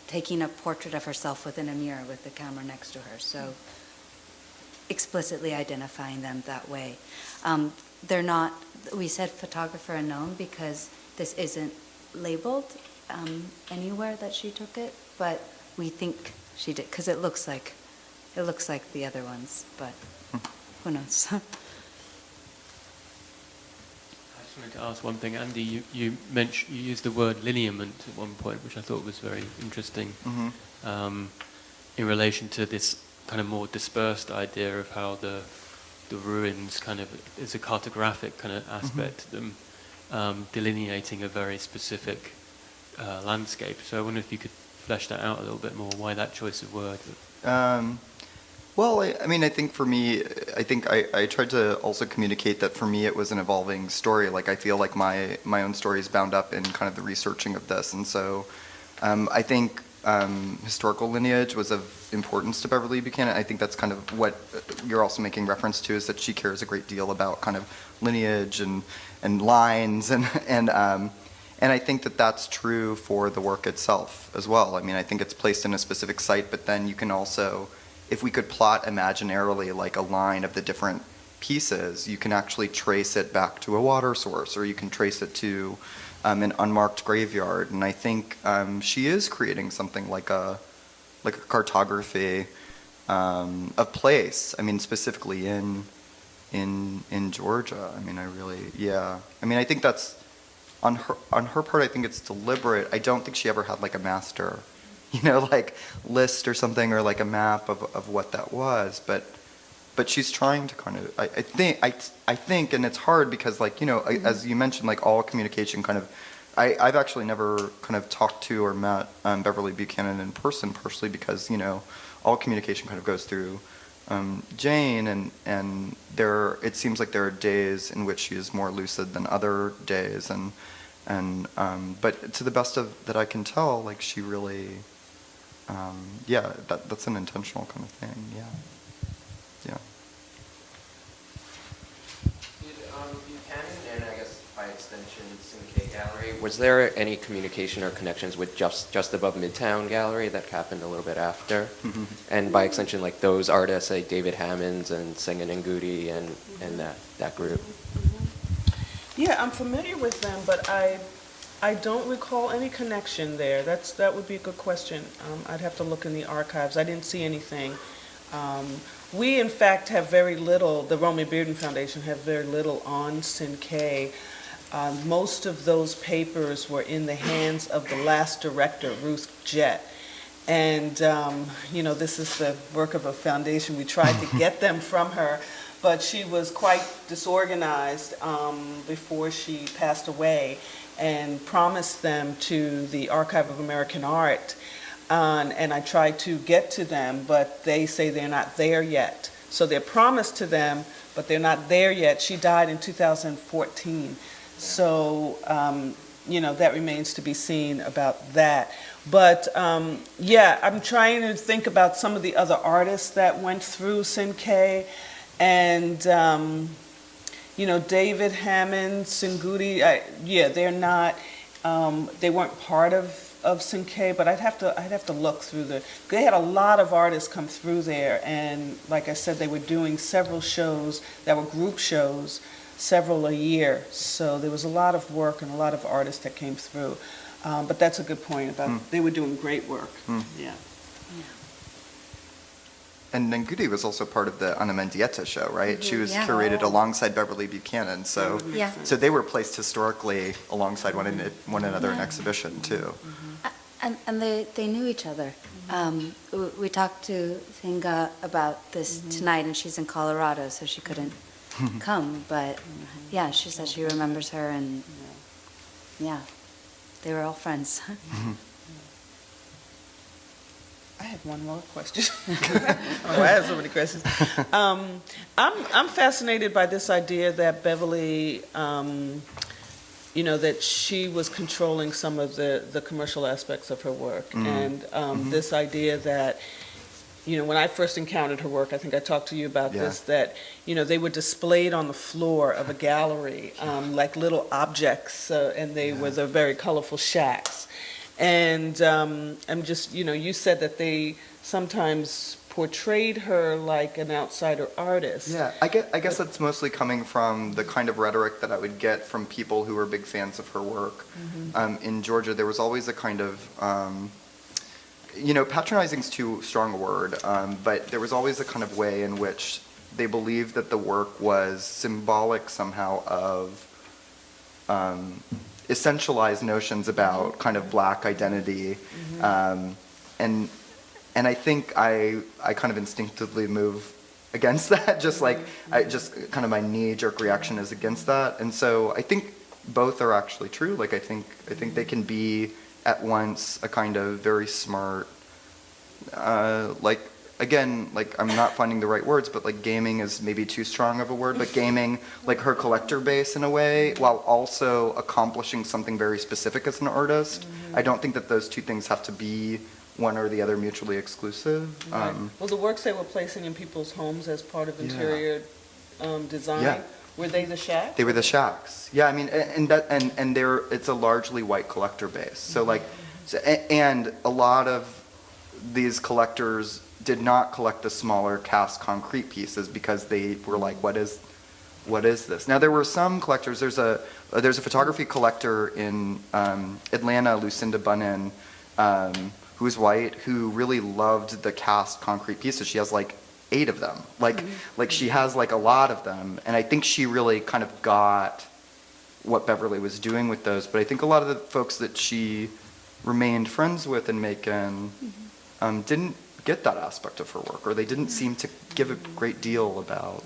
taking a portrait of herself within a mirror with the camera next to her, so explicitly identifying them that way. They're not, we said photographer unknown because this isn't labeled anywhere that she took it, but we think she did, because it looks like the other ones, but who knows? I just wanted to ask one thing, Andy. You mentioned, you used the word lineament at one point, which I thought was very interesting, in relation to this kind of more dispersed idea of how the ruins kind of is a cartographic kind of aspect to them, delineating a very specific landscape. So I wonder if you could flesh that out a little bit more. Why that choice of word? Well, I think for me, I tried to also communicate that for me it was an evolving story. Like I feel like my own story is bound up in kind of the researching of this, and so I think historical lineage was of importance to Beverly Buchanan. I think that's kind of what you're also making reference to, is that she cares a great deal about kind of lineage and lines and I think that that's true for the work itself as well. I mean, I think it's placed in a specific site, but then you can also, if we could plot imaginarily like a line of the different pieces, you can actually trace it back to a water source, or you can trace it to an unmarked graveyard. And I think she is creating something like a cartography of place. I mean, specifically in Georgia. I mean, I think that's on her part. I think it's deliberate. I don't think she ever had like a master, like list or something, or like a map of what that was. But but she's trying to kind of, I think, and it's hard because, like, you know, as you mentioned, like, all communication kind of, I've actually never kind of talked to or met Beverly Buchanan in person, partially because, you know, all communication kind of goes through Jane, and it seems like there are days in which she is more lucid than other days, but to the best of that I can tell, like, she really, yeah, that's an intentional kind of thing, yeah. Buchanan and I guess by extension Cinquay Gallery, was there any communication or connections with just above Midtown Gallery that happened a little bit after? Mm-hmm. And by extension, like those artists, like David Hammonds and Sengen Ngudi and that group? Yeah, I'm familiar with them, but I don't recall any connection there. That would be a good question. I'd have to look in the archives. I didn't see anything. We, in fact, have very little, the Romy Bearden Foundation have very little on Cinquay. Most of those papers were in the hands of the last director, Ruth Jett. And, you know, this is the work of a foundation. We tried to get them from her, but she was quite disorganized before she passed away, and promised them to the Archive of American Art. And I tried to get to them, but they say they're not there yet. So they're promised to them, but they're not there yet. She died in 2014. So, you know, that remains to be seen about that. But, yeah, I'm trying to think about some of the other artists that went through Cinquay. And, you know, David Hammond, Ngudi, yeah, they're not, they weren't part of Cinquay, but I'd have to look through they had a lot of artists come through there, and like I said, they were doing several shows that were group shows, several a year. So there was a lot of work and a lot of artists that came through. But that's a good point about they were doing great work. Yeah. And Ngudi was also part of the Ana Mendieta show, right? She was curated alongside Beverly Buchanan, so so they were placed historically alongside one another in exhibition too. And they knew each other. We talked to Thinga about this tonight, and she's in Colorado, so she couldn't come. But yeah, she said she remembers her, and yeah, they were all friends. I have one more question. Oh, I have so many questions. I'm fascinated by this idea that Beverly, you know, that she was controlling some of the commercial aspects of her work, and this idea that, you know, when I first encountered her work, I think I talked to you about this, that, you know, they were displayed on the floor of a gallery, like little objects, and they were the very colorful shacks. And I'm just, you know, you said that they sometimes portrayed her like an outsider artist. Yeah, I guess that's mostly coming from the kind of rhetoric that I would get from people who were big fans of her work. In Georgia, there was always a kind of, you know, patronizing is too strong a word, but there was always a kind of way in which they believed that the work was symbolic somehow of essentialized notions about kind of black identity, and I think I kind of instinctively move against that, just like just kind of my knee-jerk reaction is against that, and so I think both are actually true. Like I think they can be at once a kind of very smart, like again, like I'm not finding the right words, but like gaming is maybe too strong of a word, but gaming like her collector base in a way, while also accomplishing something very specific as an artist. I don't think that those two things have to be one or the other mutually exclusive. Right. Well, the works they were placing in people's homes as part of interior design, were they the shacks? They were the shacks. Yeah, I mean, and it's a largely white collector base. So like, and a lot of these collectors did not collect the smaller cast concrete pieces because they were like, what is this? Now there were some collectors. There's a photography collector in Atlanta, Lucinda Bunnan, who's white, who really loved the cast concrete pieces. She has like 8 of them. Like she has like a lot of them, and I think she really kind of got what Beverly was doing with those. But I think a lot of the folks that she remained friends with in Macon didn't get that aspect of her work, or they didn't seem to give a great deal about,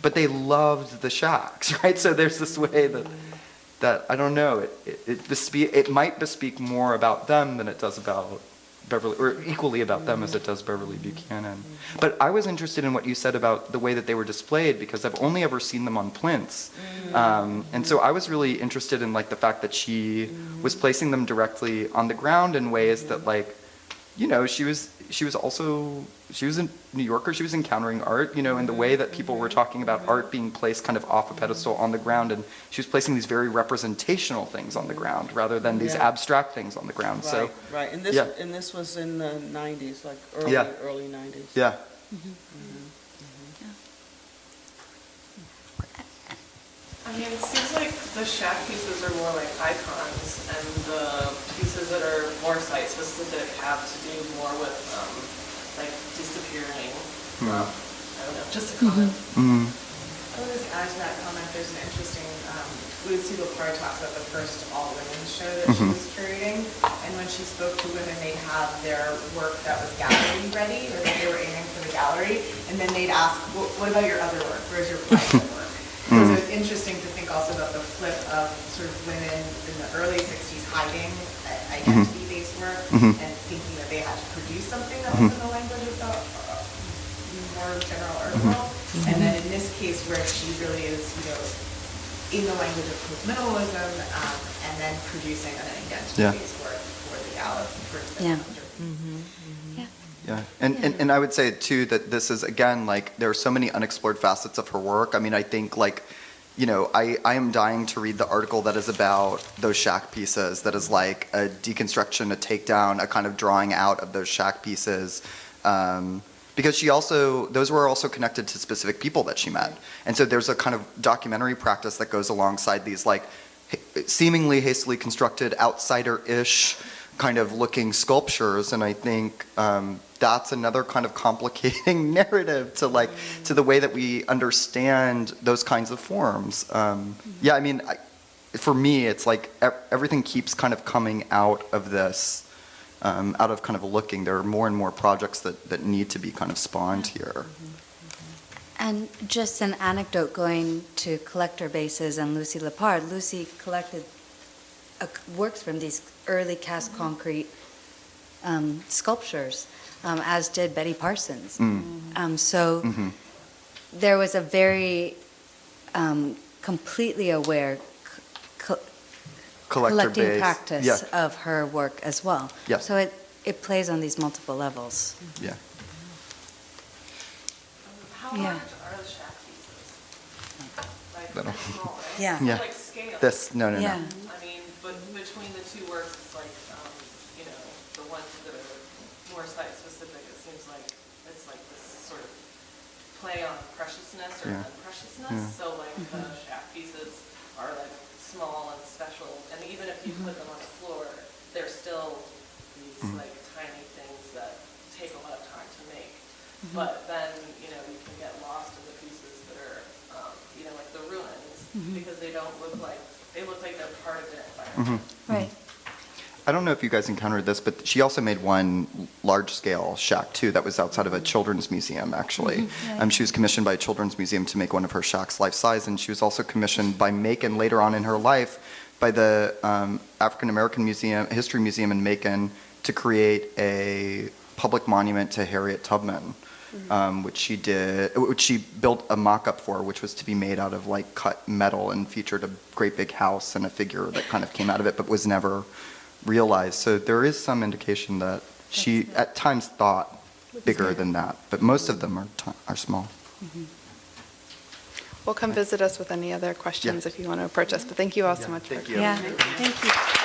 but they loved the shacks, right? So there's this way that I don't know, it might bespeak more about them than it does about Beverly, or equally about them as it does Beverly Buchanan. But I was interested in what you said about the way that they were displayed, because I've only ever seen them on plinths. And so I was really interested in like the fact that she was placing them directly on the ground in ways that, like, you know, she was a New Yorker, she was encountering art, you know, in the way that people were talking about art being placed kind of off a pedestal on the ground, and she was placing these very representational things on the ground rather than these abstract things on the ground. Right, so right, and this was in the 90s, like early 90s. Yeah. I mean, it seems like the shack pieces are more like icons, and the pieces that are more site-specific have to do more with, like, disappearing. I don't know, just a comment. I would just add to that comment, there's an interesting, Lucy Lepard talks about the first all-women show that she was curating, and when she spoke to women, they'd have their work that was gallery ready, or that they were aiming for the gallery, and then they'd ask, what about your other work? Where's your private work? So it's interesting to think also about the flip of sort of women in the early 60s hiding identity-based work and thinking that they had to produce something that was in the language of the more general art world. And then in this case where she really is, you know, in the language of post-minimalism and then producing an identity-based work for the gallery. Yeah, and I would say too that this is, again, like, there are so many unexplored facets of her work. I mean, I think, like, you know, I am dying to read the article that is about those shack pieces, that is like a deconstruction, a takedown, a kind of drawing out of those shack pieces. Because those were also connected to specific people that she met. And so there's a kind of documentary practice that goes alongside these, like, seemingly hastily constructed, outsider-ish kind of looking sculptures, and I think that's another kind of complicating narrative to, like, to the way that we understand those kinds of forms. Yeah, I mean, for me, it's like everything keeps kind of coming out of this, out of kind of looking. There are more and more projects that need to be kind of spawned here. And just an anecdote going to collector bases and Lucy Lepard. Lucy collected works from these early cast concrete sculptures, as did Betty Parsons. So there was a very completely aware collecting practice of her work as well. Yeah. So it plays on these multiple levels. Yeah. How large are the shack pieces? Like, they're small, right? Yeah. Yeah. Like scale. No. Yeah. I mean, but between the two works, it's like, you know, the ones that are more site-specific, it seems like it's like this sort of play on preciousness or unpreciousness. So, like, the shack pieces are, like, small and special, and even if you put them on the floor, they're still these, like, tiny things that take a lot of time to make. But then, you know, you can get lost in the pieces that are, you know, like the ruins, because they don't look like, they look like they're part of their environment. Right. I don't know if you guys encountered this, but she also made one large-scale shack too that was outside of a children's museum, actually. She was commissioned by a children's museum to make one of her shacks life-size, and she was also commissioned by Macon later on in her life by the African American History Museum in Macon to create a public monument to Harriet Tubman. Which she built a mock-up for, which was to be made out of, like, cut metal and featured a great big house and a figure that kind of came out of it, but was never realized. So there is some indication that she at times thought bigger than that, but most of them are small. Well, come visit us with any other questions if you want to approach us. But thank you all so much. Thank you. Yeah. Thank you.